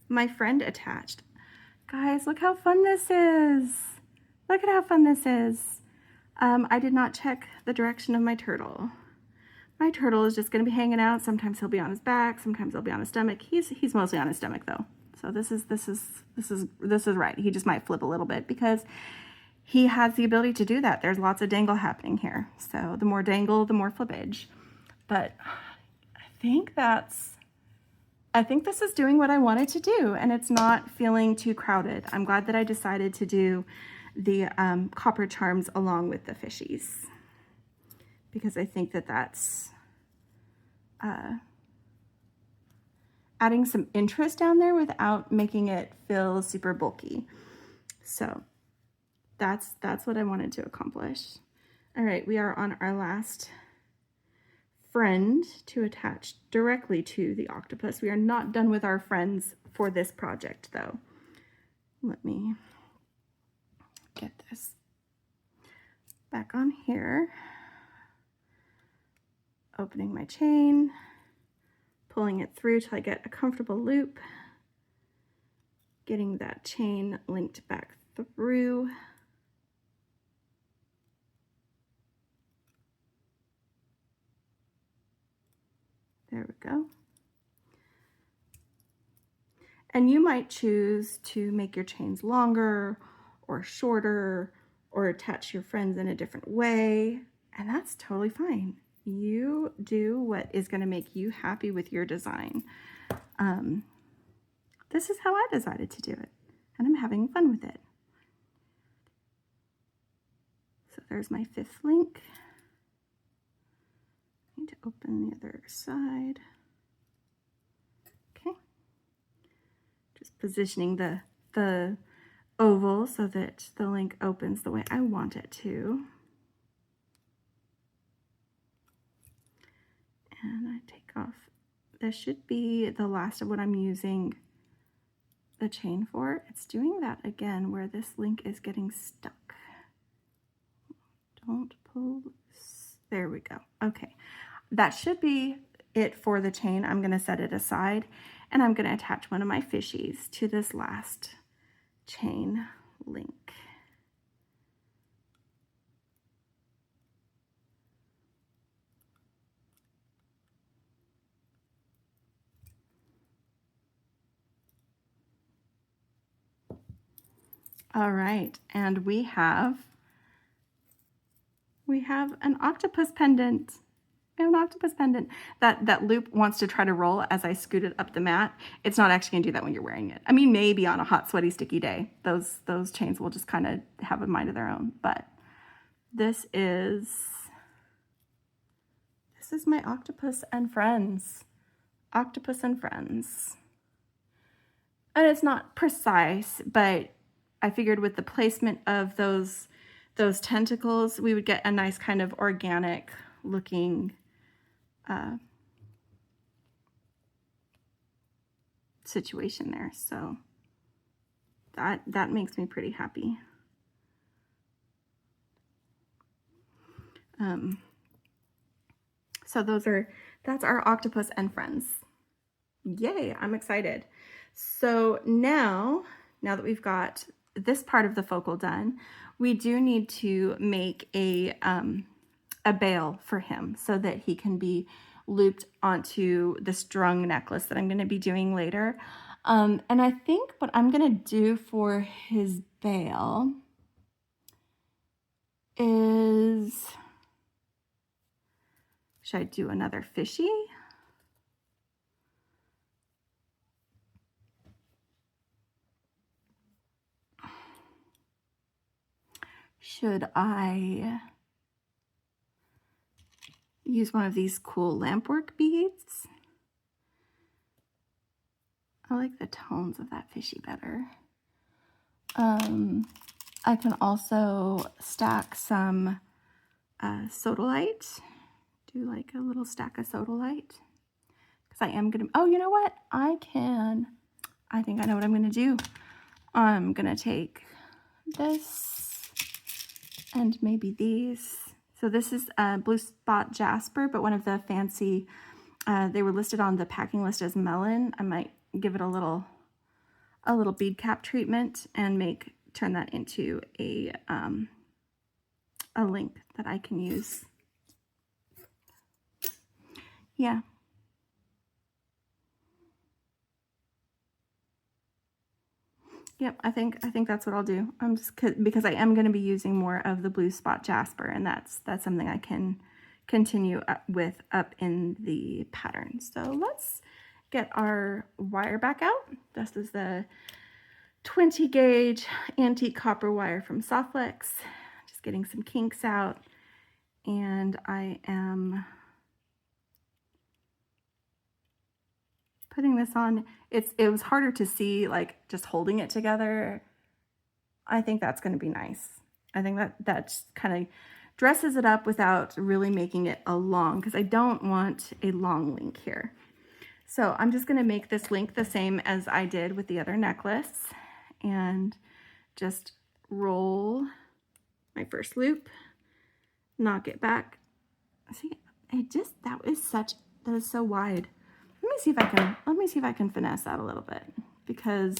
my friend attached. Guys, look how fun this is. Look at how fun this is. I did not check the direction of my turtle. My turtle is just going to be hanging out. Sometimes he'll be on his back, sometimes he'll be on his stomach. He's mostly on his stomach though. So this is right. He just might flip a little bit because he has the ability to do that. There's lots of dangle happening here. So the more dangle, the more flippage. But I think this is doing what I wanted to do, and it's not feeling too crowded. I'm glad that I decided to do the copper charms along with the fishies because I think that that's adding some interest down there without making it feel super bulky. So that's what I wanted to accomplish. All right, we are on our last friend to attach directly to the octopus. We are not done with our friends for this project though. Let me get this back on here. Opening my chain, pulling it through till I get a comfortable loop, getting that chain linked back through. There we go. And you might choose to make your chains longer or shorter or attach your friends in a different way, and that's totally fine. You do what is going to make you happy with your design. This is how I decided to do it, and I'm having fun with it. So there's my 5th link. I need to open the other side. Okay. Just positioning the oval so that the link opens the way I want it to. And I take off. This should be the last of what I'm using the chain for. It's doing that again where this link is getting stuck. Don't pull loose. There we go. Okay, that should be it for the chain. I'm going to set it aside and I'm going to attach one of my fishies to this last chain link. All right, and we have an octopus pendant. We have an octopus pendant. That loop wants to try to roll as I scoot it up the mat. It's not actually gonna do that when you're wearing it. I mean, maybe on a hot, sweaty, sticky day, those chains will just kind of have a mind of their own. But this is my octopus and friends. Octopus and friends. And it's not precise, but I figured with the placement of those tentacles, we would get a nice kind of organic looking situation there. So that makes me pretty happy. So that's our octopus and friends. Yay, I'm excited. So now that we've got this part of the focal done, we do need to make a bail for him so that he can be looped onto the strung necklace that I'm going to be doing later. And I think what I'm going to do for his bail is, should I do another fishy? Should I use one of these cool lampwork beads? I like the tones of that fishy better. I can also stack some sodalite. Do like a little stack of sodalite. Because I am gonna, oh, you know what? I think I know what I'm gonna do. I'm gonna take this and maybe these. So this is Blue Spot Jasper, but one of the fancy, they were listed on the packing list as melon. I might give it a little bead cap treatment and turn that into a link that I can use. Yeah. Yep, I think that's what I'll do. I'm just because I am going to be using more of the Blue Spot Jasper, and that's something I can continue with up in the pattern. So let's get our wire back out. This is the 20 gauge antique copper wire from Softflex. Just getting some kinks out, and I am putting this on. It was harder to see, like just holding it together. I think that's going to be nice. I think that kind of dresses it up without really making it a long, because I don't want a long link here. So I'm just going to make this link the same as I did with the other necklace, and just roll my first loop, knock it back. See, that is so wide. Let me see if I can finesse that a little bit, because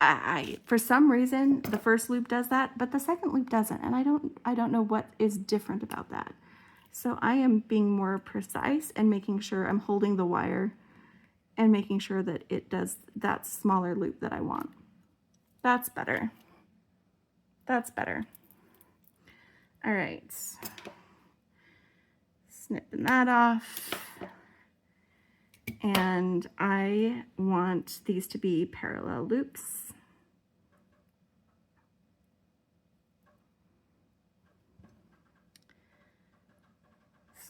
I for some reason the first loop does that, but the second loop doesn't, and I don't know what is different about that. So I am being more precise and making sure I'm holding the wire and making sure that it does that smaller loop that I want. That's better. That's better. All right. Snipping that off. And I want these to be parallel loops.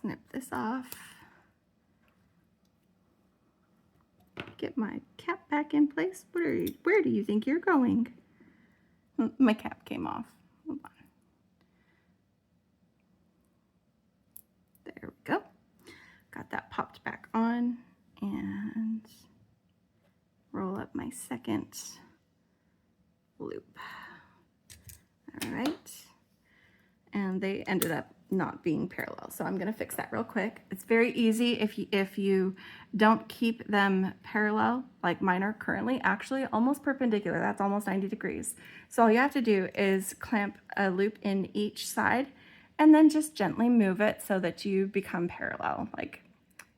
Snip this off. get my cap back in place. Where do you think you're going? My cap came off. Hold on. There we go. Got that popped back on, and roll up my second loop. All right. And they ended up not being parallel, so I'm going to fix that real quick. It's very easy if you don't keep them parallel, like mine are currently actually almost perpendicular. That's almost 90 degrees. So all you have to do is clamp a loop in each side and then just gently move it so that you become parallel, like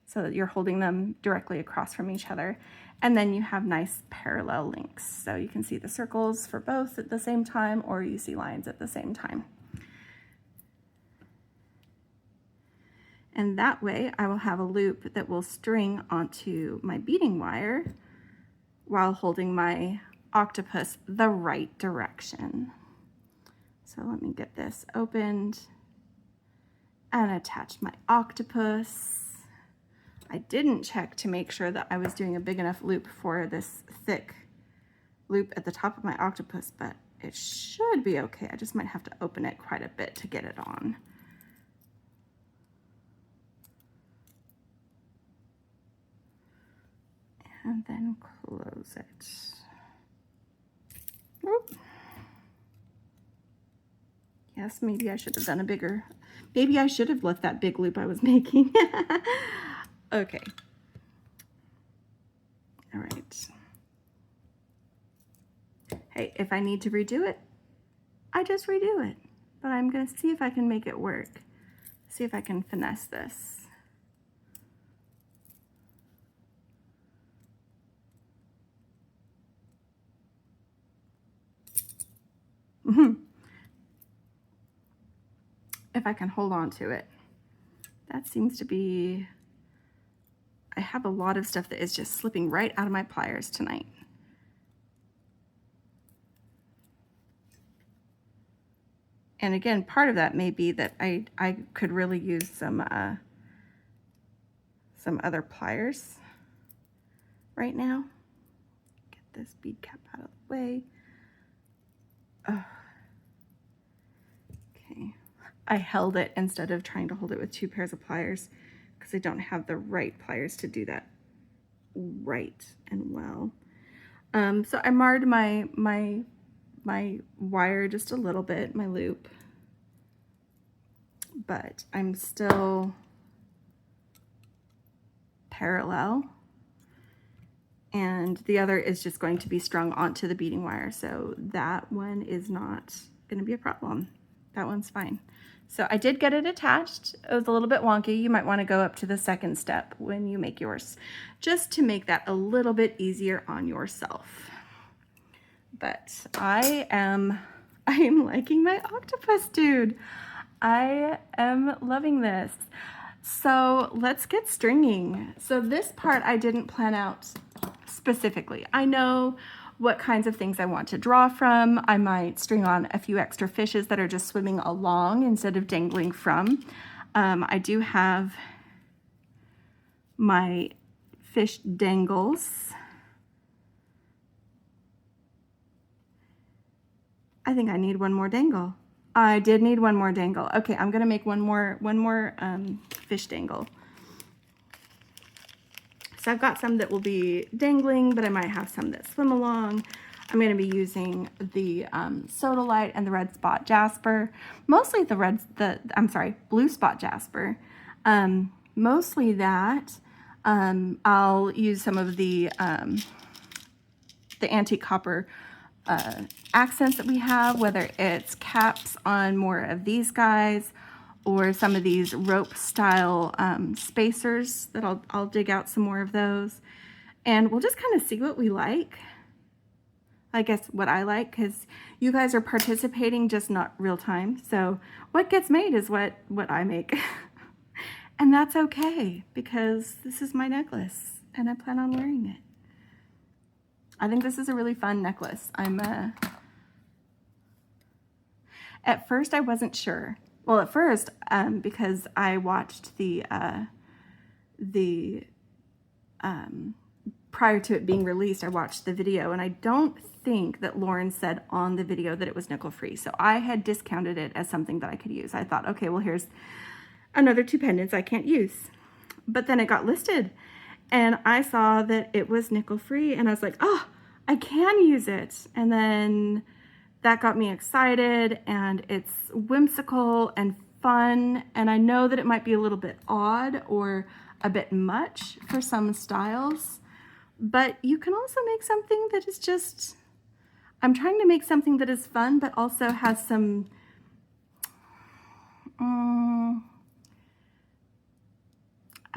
so that you're holding them directly across from each other. And then you have nice parallel links. So you can see the circles for both at the same time, or you see lines at the same time. And that way I will have a loop that will string onto my beading wire while holding my octopus the right direction. So let me get this opened and attach my octopus. I didn't check to make sure that I was doing a big enough loop for this thick loop at the top of my octopus, but it should be okay. I just might have to open it quite a bit to get it on. And then close it. Oop. Yes, maybe I should have done a bigger, maybe I should have left that big loop I was making. Okay. All right. Hey, if I need to redo it, I just redo it. But I'm going to see if I can make it work. See if I can finesse this. If I can hold on to it. That seems to be, I have a lot of stuff that is just slipping right out of my pliers tonight. And again, part of that may be that I could really use some other pliers right now. Get this bead cap out of the way. Oh. Okay. I held it instead of trying to hold it with two pairs of pliers because I don't have the right pliers to do that right and well. So I marred my wire just a little bit, my loop, but I'm still parallel, and the other is just going to be strung onto the beading wire, so that one is not going to be a problem. That one's fine. So I did get it attached. It was a little bit wonky. You might want to go up to the second step when you make yours, just to make that a little bit easier on yourself. But I am liking my octopus, dude. I am loving this. So let's get stringing. So this part I didn't plan out specifically. I know what kinds of things I want to draw from. I might string on a few extra fishes that are just swimming along instead of dangling from. I do have my fish dangles. I think I need one more dangle. I did need one more dangle. Okay, I'm gonna make one more fish dangle. So I've got some that will be dangling, but I might have some that swim along. I'm going to be using the Sodalite and the red spot jasper, mostly blue spot jasper. Mostly that. I'll use some of the antique copper accents that we have, whether it's caps on more of these guys or some of these rope style spacers that I'll dig out some more of those, and we'll just kind of see what we like. I guess what I like, because you guys are participating, just not real time. So what gets made is what I make. And that's okay, because this is my necklace and I plan on wearing it. I think this is a really fun necklace. At first I wasn't sure. Well, at first, because I watched the prior to it being released, I watched the video, and I don't think that Lauren said on the video that it was nickel free. So I had discounted it as something that I could use. I thought, okay, well, here's another 2 pendants I can't use. But then it got listed, and I saw that it was nickel free, and I was like, oh, I can use it. And then that got me excited, and it's whimsical and fun. And I know that it might be a little bit odd or a bit much for some styles, but you can also make something that is just, I'm trying to make something that is fun, but also has some, I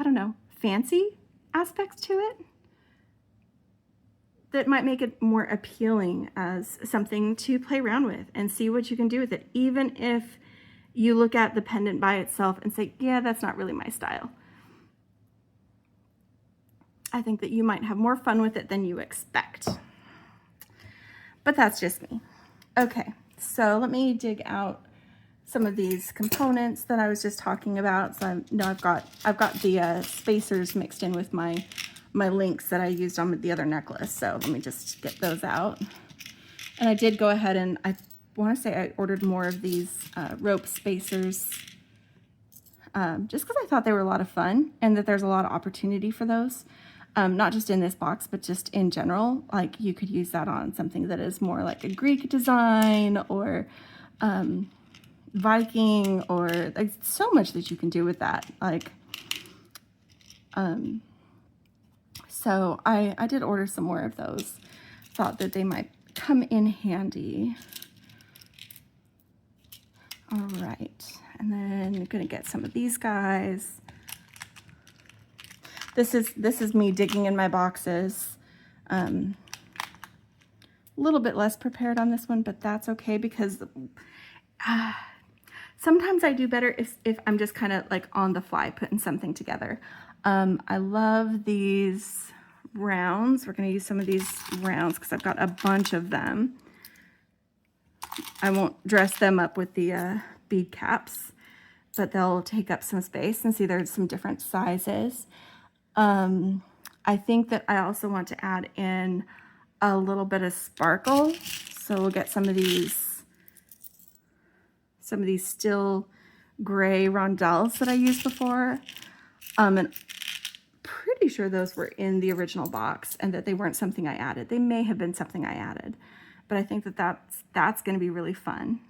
don't know, fancy aspects to it that might make it more appealing as something to play around with and see what you can do with it, even if you look at the pendant by itself and say, yeah, that's not really my style. I think that you might have more fun with it than you expect. But that's just me. Okay, so let me dig out some of these components that I was just talking about. So I know I've got the spacers mixed in with my links that I used on the other necklace. So let me just get those out. And I did go ahead and I want to say I ordered more of these rope spacers just because I thought they were a lot of fun and that there's a lot of opportunity for those. Not just in this box, but just in general. Like you could use that on something that is more like a Greek design or Viking, or like so much that you can do with that. Like, so I did order some more of those. Thought that they might come in handy. All right, and then I'm gonna get some of these guys. This is me digging in my boxes. A little bit less prepared on this one, but that's okay because sometimes I do better if I'm just kind of like on the fly putting something together. I love these rounds. We're going to use some of these rounds because I've got a bunch of them. I won't dress them up with the bead caps, but they'll take up some space. And see, there's some different sizes. I think that I also want to add in a little bit of sparkle. So we'll get some of these still gray rondelles that I used before. And pretty sure those were in the original box and that they weren't something I added. They may have been something I added, but I think that that's going to be really fun.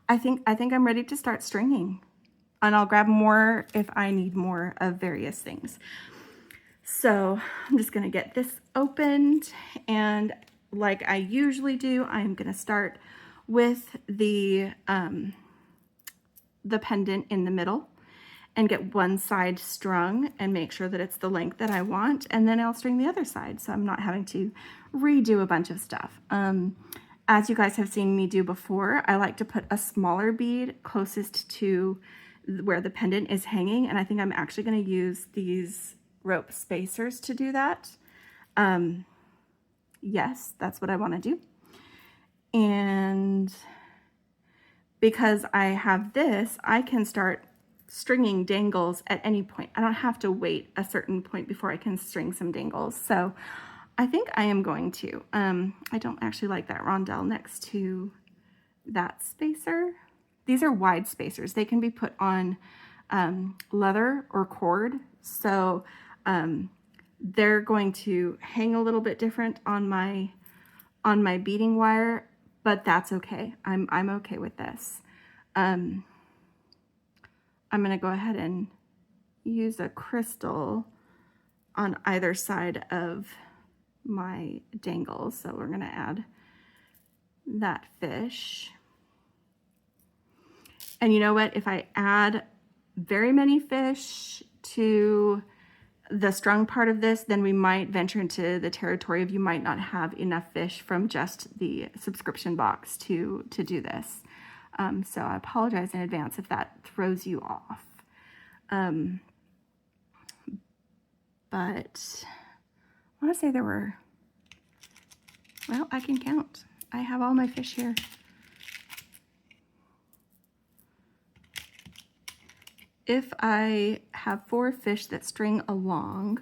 I think I'm ready to start stringing, and I'll grab more if I need more of various things. So I'm just going to get this opened, and like I usually do, I'm going to start with the pendant in the middle and get one side strung and make sure that it's the length that I want, and then I'll string the other side so I'm not having to redo a bunch of stuff. As you guys have seen me do before, I like to put a smaller bead closest to where the pendant is hanging, and I think I'm actually going to use these rope spacers to do that. Yes, that's what I want to do. And because I have this, I can start stringing dangles at any point. I don't have to wait a certain point before I can string some dangles. So I think I am going to. I don't actually like that rondelle next to that spacer. These are wide spacers. They can be put on leather or cord. So they're going to hang a little bit different on my beading wire, but that's okay. I'm okay with this. I'm going to go ahead and use a crystal on either side of my dangles. So we're going to add that fish. And you know what? If I add very many fish to the strung part of this, then we might venture into the territory of you might not have enough fish from just the subscription box to do this. So I apologize in advance if that throws you off. But I want to say there were, well, I can count. I have all my fish here. If I have 4 fish that string along,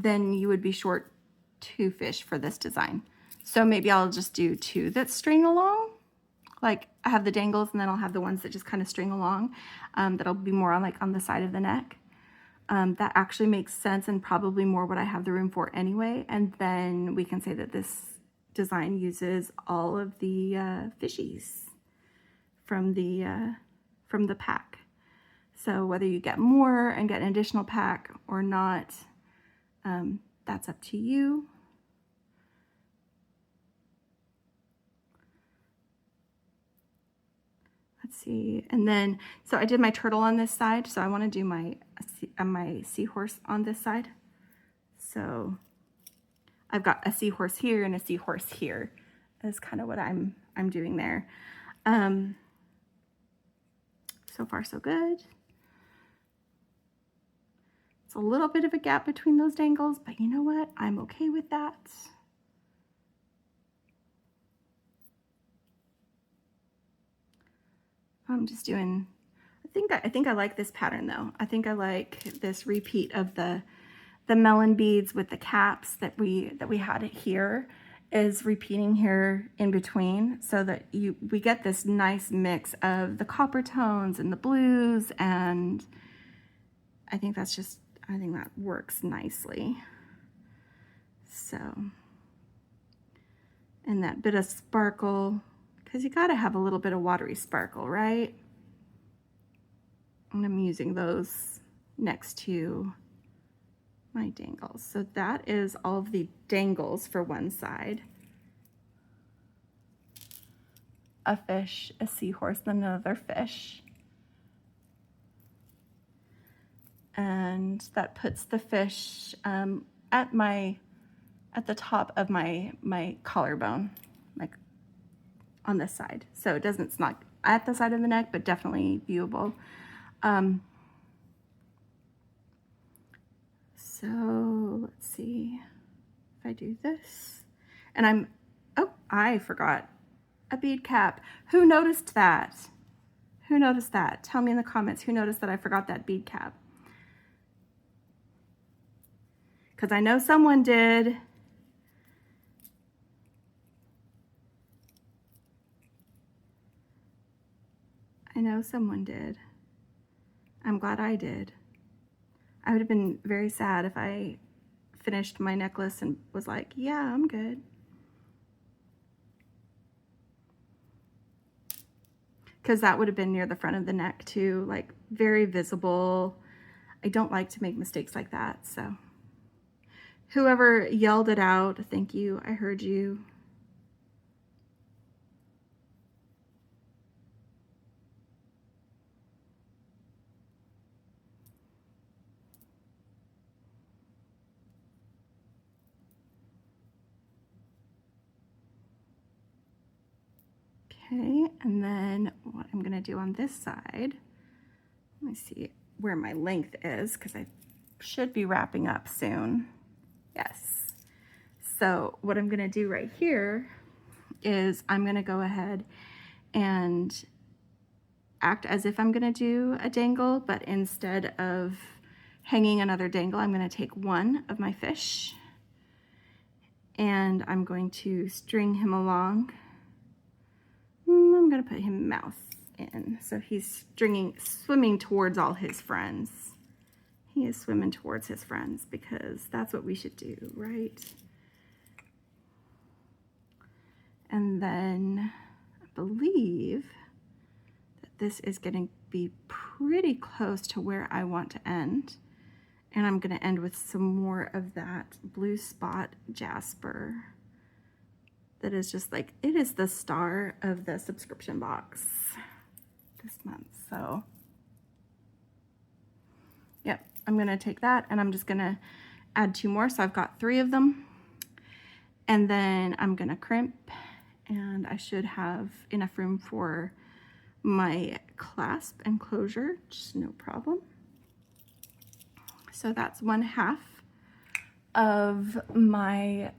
then you would be short 2 fish for this design. So maybe I'll just do 2 that string along. Like I have the dangles and then I'll have the ones that just kind of string along. That'll be more on like on the side of the neck. That actually makes sense and probably more what I have the room for anyway. And then we can say that this design uses all of the fishies from the pack. So whether you get more and get an additional pack or not, that's up to you. Let's see, and then, so I did my turtle on this side, so I want to do my seahorse on this side. So I've got a seahorse here and a seahorse here. Is kind of what I'm doing there. So far so good. It's a little bit of a gap between those dangles, but you know what? I'm okay with that. I'm just doing, I think I like this pattern though. I think I like this repeat of the melon beads with the caps that we had it here is repeating here in between, so that we get this nice mix of the copper tones and the blues, and I think that works nicely. So, and that bit of sparkle, because you got to have a little bit of watery sparkle, right? And I'm using those next to my dangles. So that is all of the dangles for one side. A fish, a seahorse, then another fish. And that puts the fish at the top of my collarbone, like on this side. So it's not at the side of the neck, but definitely viewable. So let's see if I do this. And I forgot a bead cap. Who noticed that? Who noticed that? Tell me in the comments who noticed that I forgot that bead cap. Because I know someone did. I know someone did. I'm glad I did. I would have been very sad if I finished my necklace and was like, yeah, I'm good. Because that would have been near the front of the neck too, like very visible. I don't like to make mistakes like that, so. Whoever yelled it out, thank you, I heard you. Okay, and then what I'm gonna do on this side, let me see where my length is, because I should be wrapping up soon. Yes. So what I'm gonna do right here is I'm gonna go ahead and act as if I'm gonna do a dangle, but instead of hanging another dangle, I'm gonna take one of my fish and I'm going to string him along. I'm gonna put him mouth in. So he's swimming towards all his friends. He is swimming towards his friends because that's what we should do, right? And then I believe that this is gonna be pretty close to where I want to end. And I'm gonna end with some more of that blue spot jasper. That is just like, it is the star of the subscription box this month. So, yep, I'm gonna take that and I'm just gonna add 2 more. So I've got 3 of them. And then I'm gonna crimp and I should have enough room for my clasp and closure, just no problem. So that's 1/2 of my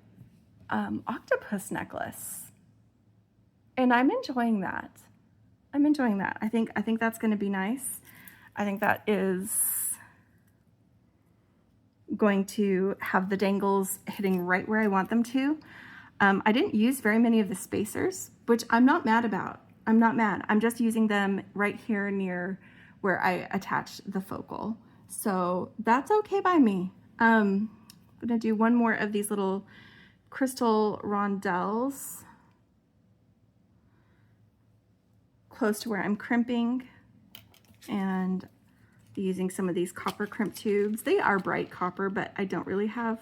octopus necklace, and I'm enjoying that. I'm enjoying that. I think that's going to be nice. I think that is going to have the dangles hitting right where I want them to. I didn't use very many of the spacers, which I'm not mad about. I'm not mad. I'm just using them right here near where I attach the focal. So that's okay by me. I'm gonna do one more of these little crystal rondelles close to where I'm crimping, and using some of these copper crimp tubes. They are bright copper, but I don't really have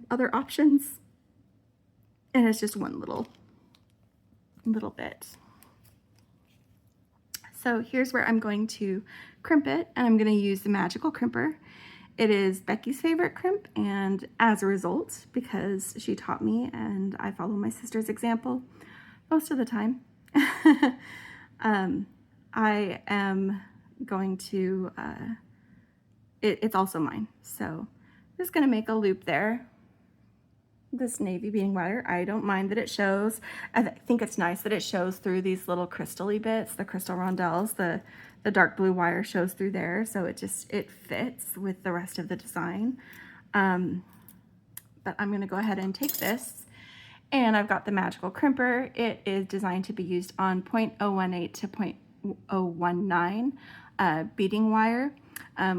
other options. And it's just one little bit. So here's where I'm going to crimp it, and I'm going to use the magical crimper. It is Beki's favorite crimp, and as a result, because she taught me and I follow my sister's example most of the time, I am going to, it's also mine. So I'm just going to make a loop there. This navy beading wire, I don't mind that it shows. I think it's nice that it shows through these little crystal-y bits, the crystal rondelles. The dark blue wire shows through there, so it fits with the rest of the design. But I'm going to go ahead and take this, and I've got the magical crimper. It is designed to be used on 0.018 to 0.019 beading wire,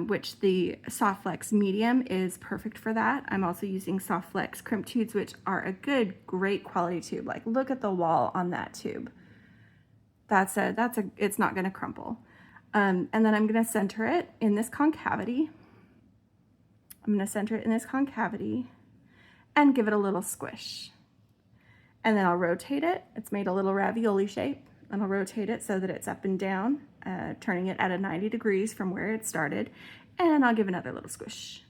which the Soft Flex medium is perfect for that. I'm also using Soft Flex crimp tubes, which are a great quality tube. Like, look at the wall on that tube. It's not going to crumple. And then I'm going to center it in this concavity. And give it a little squish. And then I'll rotate it. It's made a little ravioli shape. And I'll rotate it so that it's up and down, turning it at a 90 degrees from where it started. And I'll give another little squish.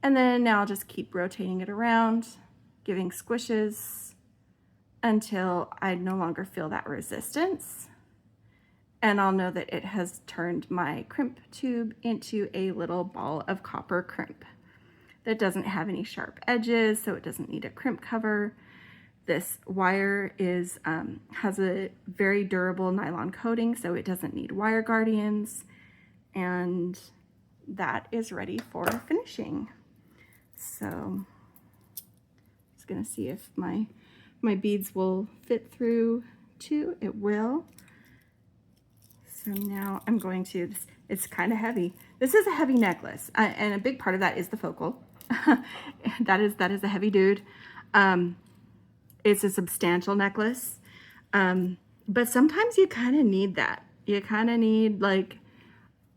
And then now I'll just keep rotating it around, giving squishes until I no longer feel that resistance. And I'll know that it has turned my crimp tube into a little ball of copper crimp that doesn't have any sharp edges, so it doesn't need a crimp cover. This wire has a very durable nylon coating, so it doesn't need wire guardians, and that is ready for finishing. So I'm just gonna see if my beads will fit through too. It will. So now I'm going to, it's kind of heavy. This is a heavy necklace, and a big part of that is the focal. that is a heavy dude. It's a substantial necklace, but sometimes you kind of need that. You kind of need, like,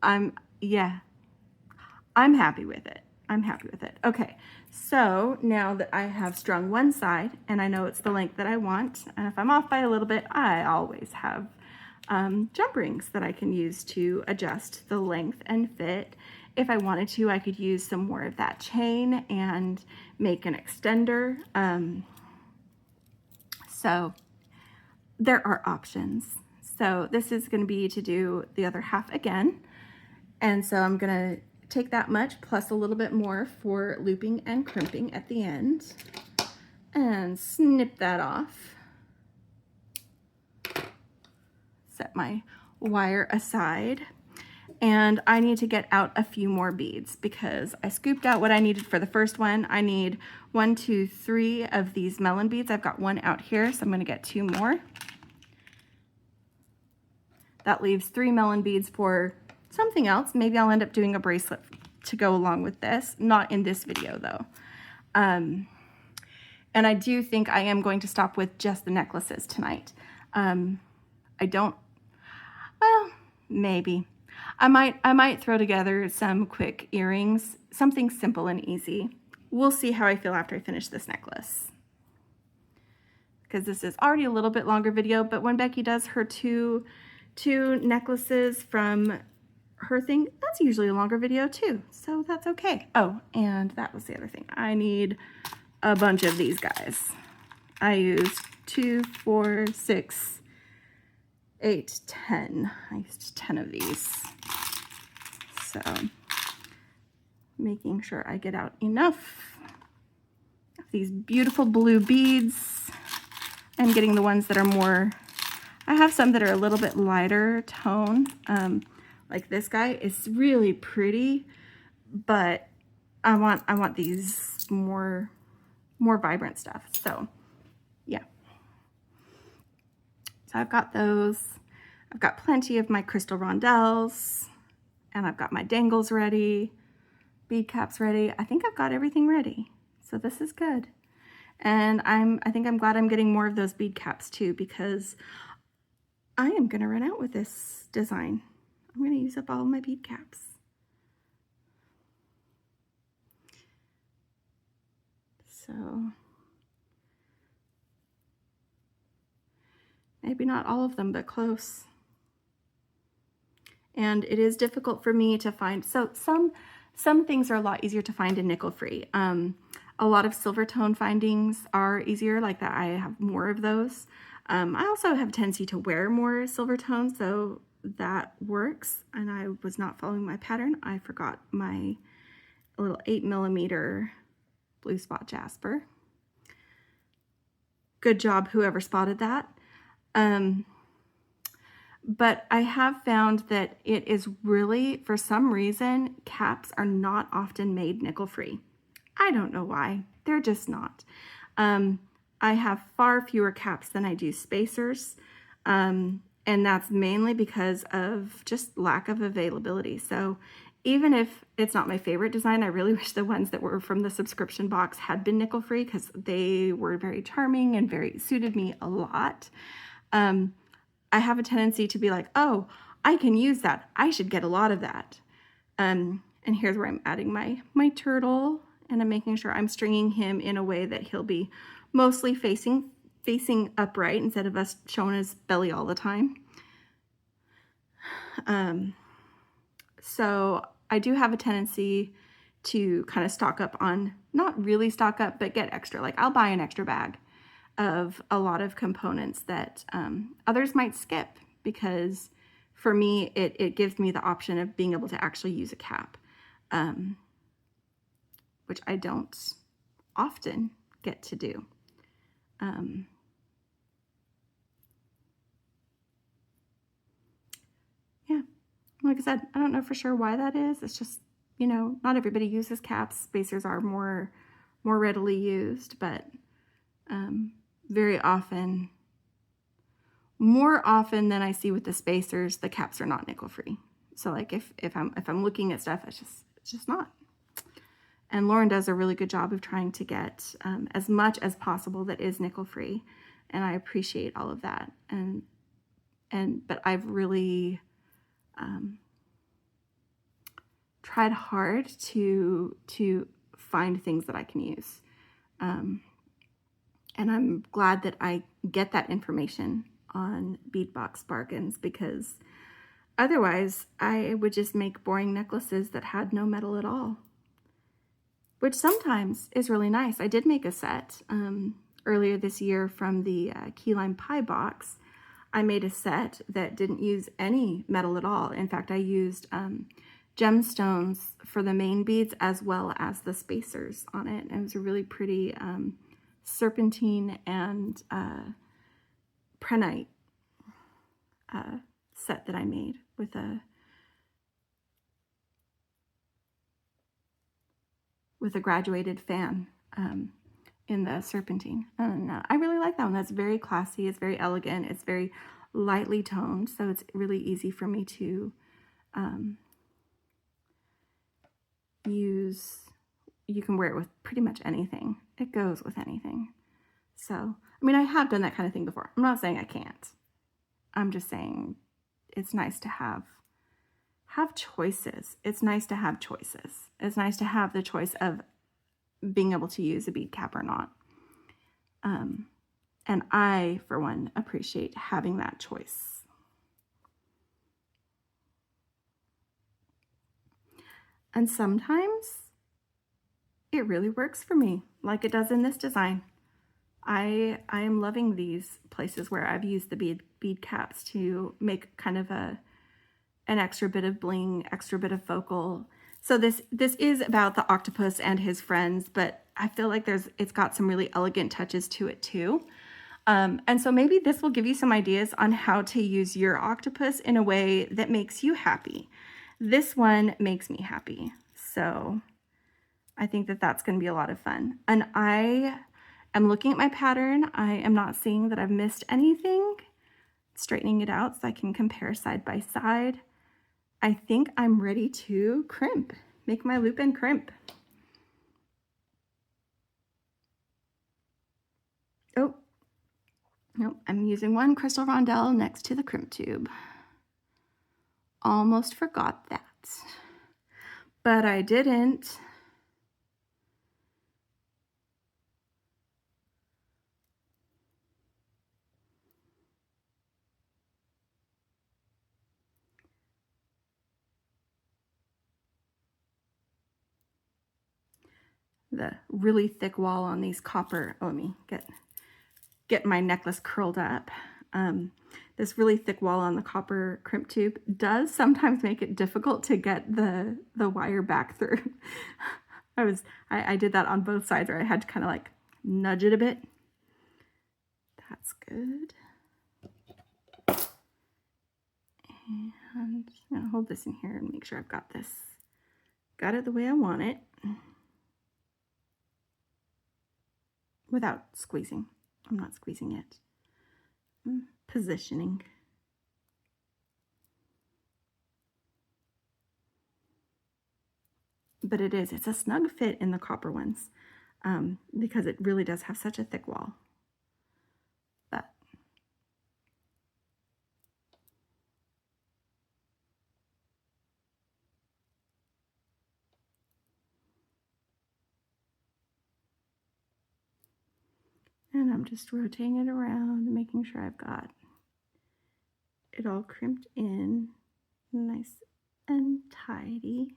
I'm happy with it. Okay, so now that I have strung one side and I know it's the length that I want, and if I'm off by a little bit, I always have jump rings that I can use to adjust the length and fit. If I wanted to, I could use some more of that chain and make an extender. So there are options. So this is going to be to do the other half again. And so I'm going to take that much plus a little bit more for looping and crimping at the end and snip that off. Set my wire aside. And I need to get out a few more beads because I scooped out what I needed for the first one. I need 1, 2, 3 of these melon beads. I've got one out here, so I'm going to get 2 more. That leaves 3 melon beads for something else. Maybe I'll end up doing a bracelet to go along with this. Not in this video, though. And I do think I am going to stop with just the necklaces tonight. Well, maybe. I might throw together some quick earrings, something simple and easy. We'll see how I feel after I finish this necklace. Because this is already a little bit longer video, but when Beki does her two necklaces from her thing, that's usually a longer video too. So that's okay. Oh, and that was the other thing. I need a bunch of these guys. I used 2, 4, 6, 8, 10. I used 10 of these. So making sure I get out enough of these beautiful blue beads and getting the ones that are more, I have some that are a little bit lighter tone. Like this guy is really pretty, but I want these more vibrant stuff. So yeah. So I've got those. I've got plenty of my crystal rondelles, and I've got my dangles ready, bead caps ready. I think I've got everything ready. So this is good. And I think I'm glad I'm getting more of those bead caps too, because I am gonna run out with this design. I'm gonna use up all of my bead caps. So maybe not all of them, but close. And it is difficult for me to find, so some things are a lot easier to find in nickel free. A lot of silver tone findings are easier, like that I have more of those. I also have a tendency to wear more silver tones, so that works. And I was not following my pattern. I forgot my little 8mm blue spot jasper. Good job, whoever spotted that. But I have found that it is really, for some reason, caps are not often made nickel free. I don't know why, they're just not. I have far fewer caps than I do spacers, and that's mainly because of just lack of availability. So even if it's not my favorite design, I really wish the ones that were from the subscription box had been nickel free, because they were very charming and very suited me a lot. I have a tendency to be like, oh, I can use that. I should get a lot of that. And here's where I'm adding my turtle, and I'm making sure I'm stringing him in a way that he'll be mostly facing upright instead of us showing his belly all the time. So I do have a tendency to kind of stock up on, not really stock up, but get extra. Like I'll buy an extra bag of a lot of components that others might skip, because for me, it gives me the option of being able to actually use a cap, which I don't often get to do. Yeah, like I said, I don't know for sure why that is. It's just, you know, not everybody uses caps. Spacers are more readily used, but very often, more often than I see with the spacers, the caps are not nickel free. So like if I'm looking at stuff, it's just not. And Lauren does a really good job of trying to get as much as possible that is nickel free, and I appreciate all of that. But I've really tried hard to find things that I can use. And I'm glad that I get that information on Bead Box bargains, because otherwise I would just make boring necklaces that had no metal at all, which sometimes is really nice. I did make a set earlier this year from the key lime pie box. I made a set that didn't use any metal at all. In fact, I used gemstones for the main beads as well as the spacers on it. And it was a really pretty serpentine and prenite set that I made with a graduated fan in the serpentine. And I really like that one. That's very classy. It's very elegant. It's very lightly toned, so it's really easy for me to use. You can wear it with pretty much anything. It goes with anything. So, I mean, I have done that kind of thing before. I'm not saying I can't. I'm just saying it's nice to have choices. It's nice to have choices. It's nice to have the choice of being able to use a bead cap or not. And I, for one, appreciate having that choice. And sometimes it really works for me, like it does in this design. I am loving these places where I've used the bead caps to make kind of an extra bit of bling, extra bit of focal. So this is about the octopus and his friends, but I feel like it's got some really elegant touches to it too. And so maybe this will give you some ideas on how to use your octopus in a way that makes you happy. This one makes me happy. So I think that that's going to be a lot of fun. And I am looking at my pattern. I am not seeing that I've missed anything. Straightening it out so I can compare side by side. I think I'm ready to crimp, make my loop and crimp. Oh, no, I'm using one crystal rondelle next to the crimp tube. Almost forgot that, but I didn't. The really thick wall on these copper, let me get my necklace curled up. This really thick wall on the copper crimp tube does sometimes make it difficult to get the wire back through. I did that on both sides where I had to kind of like nudge it a bit. That's good. And I'm gonna hold this in here and make sure I've got it the way I want it without squeezing. I'm not squeezing it. I'm positioning. But it's a snug fit in the copper ones because it really does have such a thick wall. But and I'm just rotating it around and making sure I've got it all crimped in nice and tidy.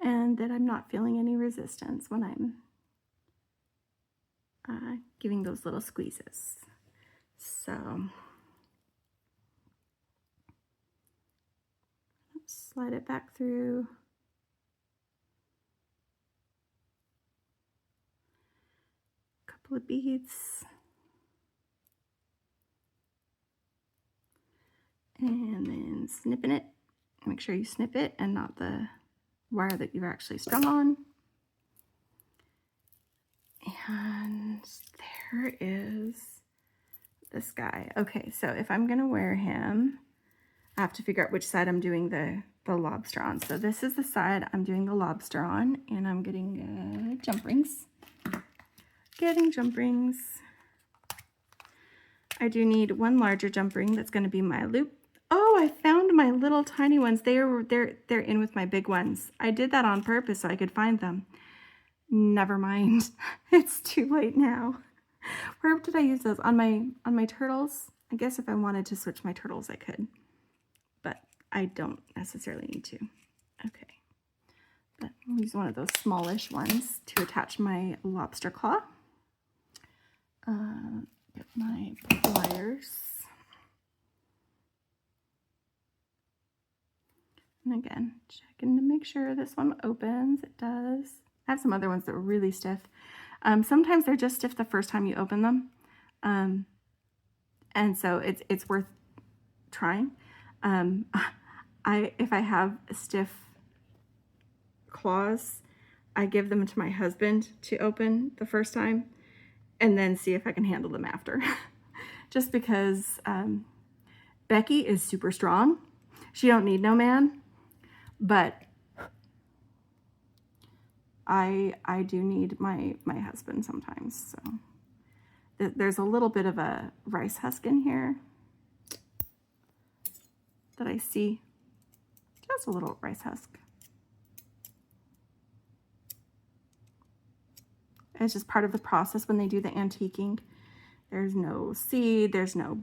And that I'm not feeling any resistance when I'm giving those little squeezes. So slide it back through. A couple of beads. And then snipping it. Make sure you snip it and not the wire that you've actually strung on. And there is this guy. Okay, so if I'm gonna wear him, I have to figure out which side I'm doing the lobster on. So this is the side I'm doing the lobster on, and I'm getting jump rings. Getting jump rings. I do need one larger jump ring that's gonna be my loop. Oh, I found my little tiny ones. They're in with my big ones. I did that on purpose so I could find them. Never mind. It's too late now. Where did I use those? On my turtles? I guess if I wanted to switch my turtles, I could. But I don't necessarily need to. Okay. But I'll use one of those smallish ones to attach my lobster claw. Get my pliers. And again, checking to make sure this one opens. It does. I have some other ones that are really stiff. Sometimes they're just stiff the first time you open them. And so it's worth trying. If I have stiff claws, I give them to my husband to open the first time and then see if I can handle them after. Just because Beki is super strong. She don't need no man, but I do need my husband sometimes. So there's a little bit of a rice husk in here that I see. Just a little rice husk. It's just part of the process when they do the antiquing. There's no seed, there's no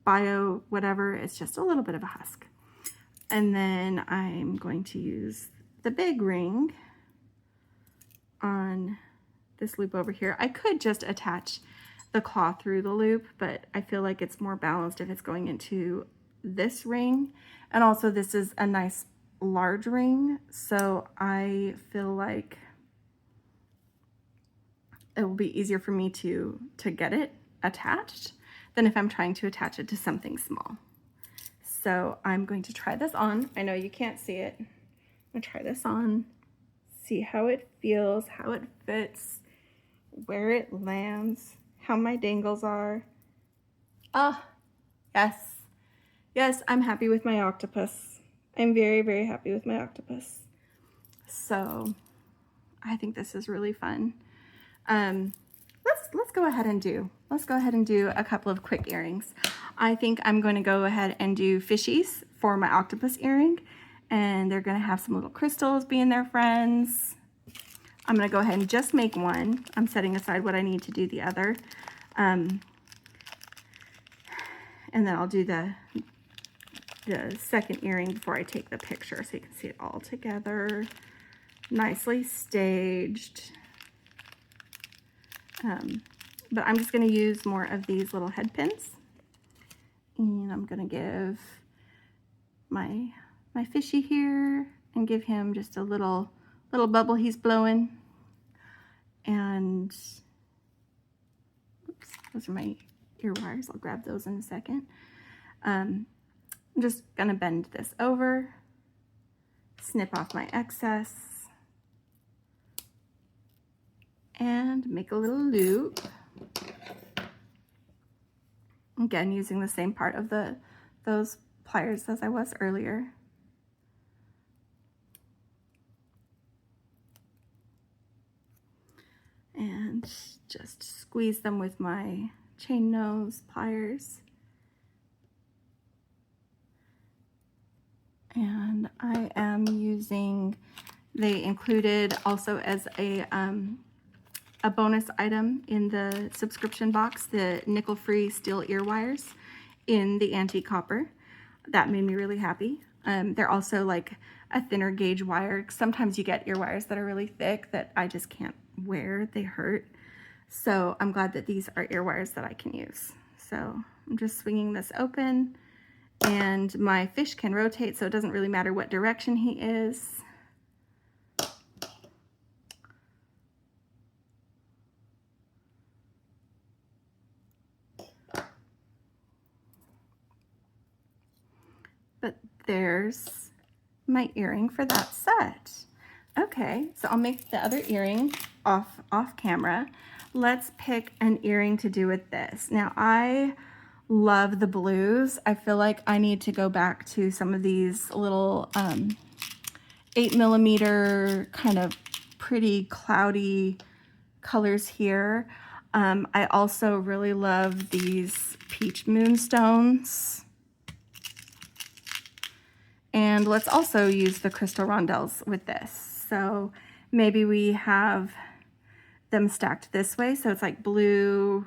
bio, whatever. It's just a little bit of a husk. And then I'm going to use the big ring on this loop over here. I could just attach the claw through the loop, but I feel like it's more balanced if it's going into this ring. And also this is a nice large ring, so I feel like it will be easier for me to get it attached than if I'm trying to attach it to something small. So I'm going to try this on. I know you can't see it. I'm gonna try this on, see how it feels, how it fits, where it lands, how my dangles are. Ah, yes. Yes, I'm happy with my octopus. I'm very, very happy with my octopus. So I think this is really fun. Let's go ahead and do a couple of quick earrings. I think I'm going to go ahead and do fishies for my octopus earring, and they're going to have some little crystals being their friends. I'm going to go ahead and just make one. I'm setting aside what I need to do the other. And then I'll do the second earring before I take the picture so you can see it all together, nicely staged. But I'm just going to use more of these little head pins, and I'm going to give my fishy here and give him just a little bubble he's blowing. And oops, those are my ear wires. I'll grab those in a second. I'm just going to bend this over, snip off my excess, and make a little loop. Again, using the same part of those pliers as I was earlier. And just squeeze them with my chain nose pliers. And I am using, they included also as a bonus item in the subscription box, the nickel-free steel ear wires in the antique copper. That made me really happy. They're also like a thinner gauge wire. Sometimes you get ear wires that are really thick that I just can't wear, they hurt. So I'm glad that these are ear wires that I can use. So I'm just swinging this open, and my fish can rotate, so it doesn't really matter what direction he is. But there's my earring for that set. Okay, so I'll make the other earring off camera. Let's pick an earring to do with this. Now I love the blues. I feel like I need to go back to some of these little 8mm kind of pretty cloudy colors here. I also really love these peach moonstones. And let's also use the crystal rondelles with this. So maybe we have them stacked this way, so it's like blue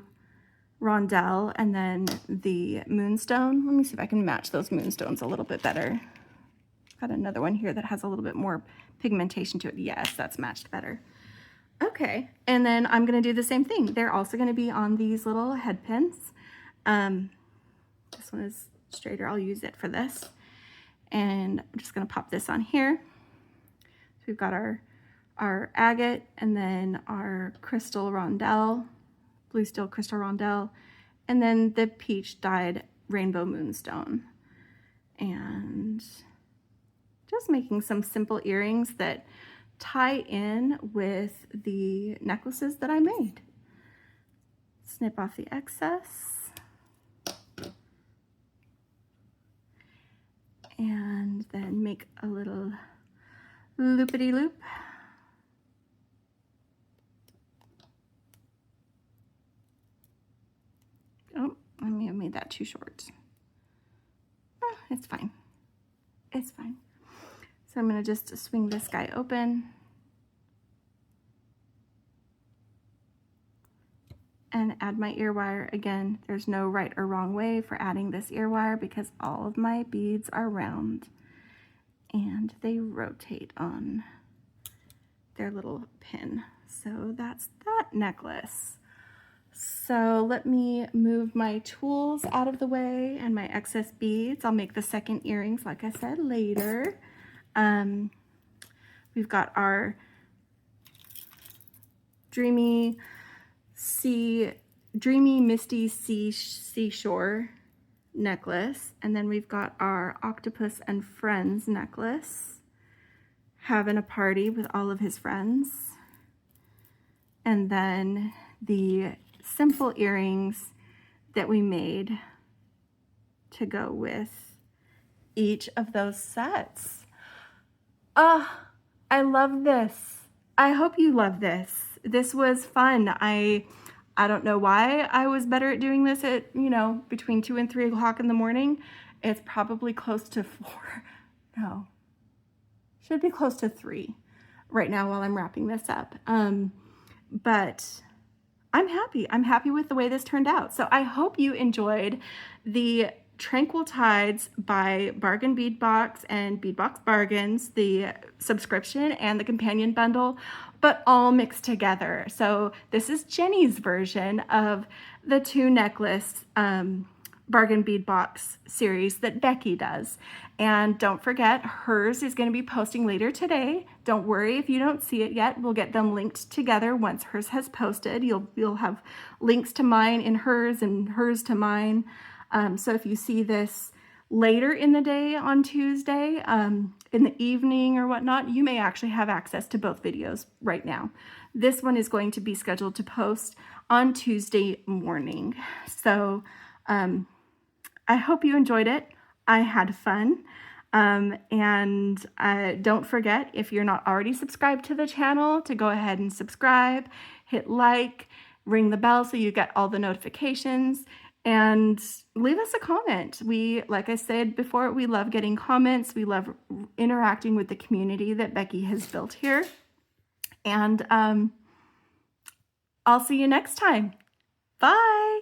rondelle and then the moonstone. Let me see if I can match those moonstones a little bit better. Got another one here that has a little bit more pigmentation to it. Yes, that's matched better. Okay, and then I'm gonna do the same thing. They're also gonna be on these little head pins. This one is straighter, I'll use it for this. And I'm just gonna pop this on here. So we've got our agate and then our crystal rondelle, blue steel crystal rondelle, and then the peach dyed rainbow moonstone. And just making some simple earrings that tie in with the necklaces that I made. Snip off the excess. And then make a little loopity loop. Oh, I may have made that too short. Oh, it's fine. It's fine. So I'm going to just swing this guy open and add my ear wire. Again, there's no right or wrong way for adding this ear wire because all of my beads are round and they rotate on their little pin. So that's that necklace. So let me move my tools out of the way and my excess beads. I'll make the second earrings, like I said, later. We've got our dreamy misty seashore necklace, and then we've got our octopus and friends necklace, having a party with all of his friends, and then the simple earrings that we made to go with each of those sets. I love this. I hope you love this. This was fun. I don't know why I was better at doing this at, between 2 and 3 o'clock in the morning. It's probably close to 4. No, should be close to 3 right now while I'm wrapping this up. But I'm happy. I'm happy with the way this turned out. So I hope you enjoyed the Tranquil Tides by Bargain Bead Box and Bead Box Bargains, the subscription and the companion bundle, but all mixed together. So this is Jenny's version of the 2 necklace Bargain Bead Box series that Beki does. And don't forget, hers is going to be posting later today. Don't worry if you don't see it yet. We'll get them linked together once hers has posted. You'll have links to mine in hers and hers to mine. So if you see this later in the day on Tuesday, in the evening or whatnot, you may actually have access to both videos right now. This one is going to be scheduled to post on Tuesday morning. So I hope you enjoyed it. I had fun. And don't forget, if you're not already subscribed to the channel, to go ahead and subscribe, hit like, ring the bell so you get all the notifications, and leave us a comment. Like I said before, we love getting comments. We love interacting with the community that Beki has built here. And I'll see you next time. Bye.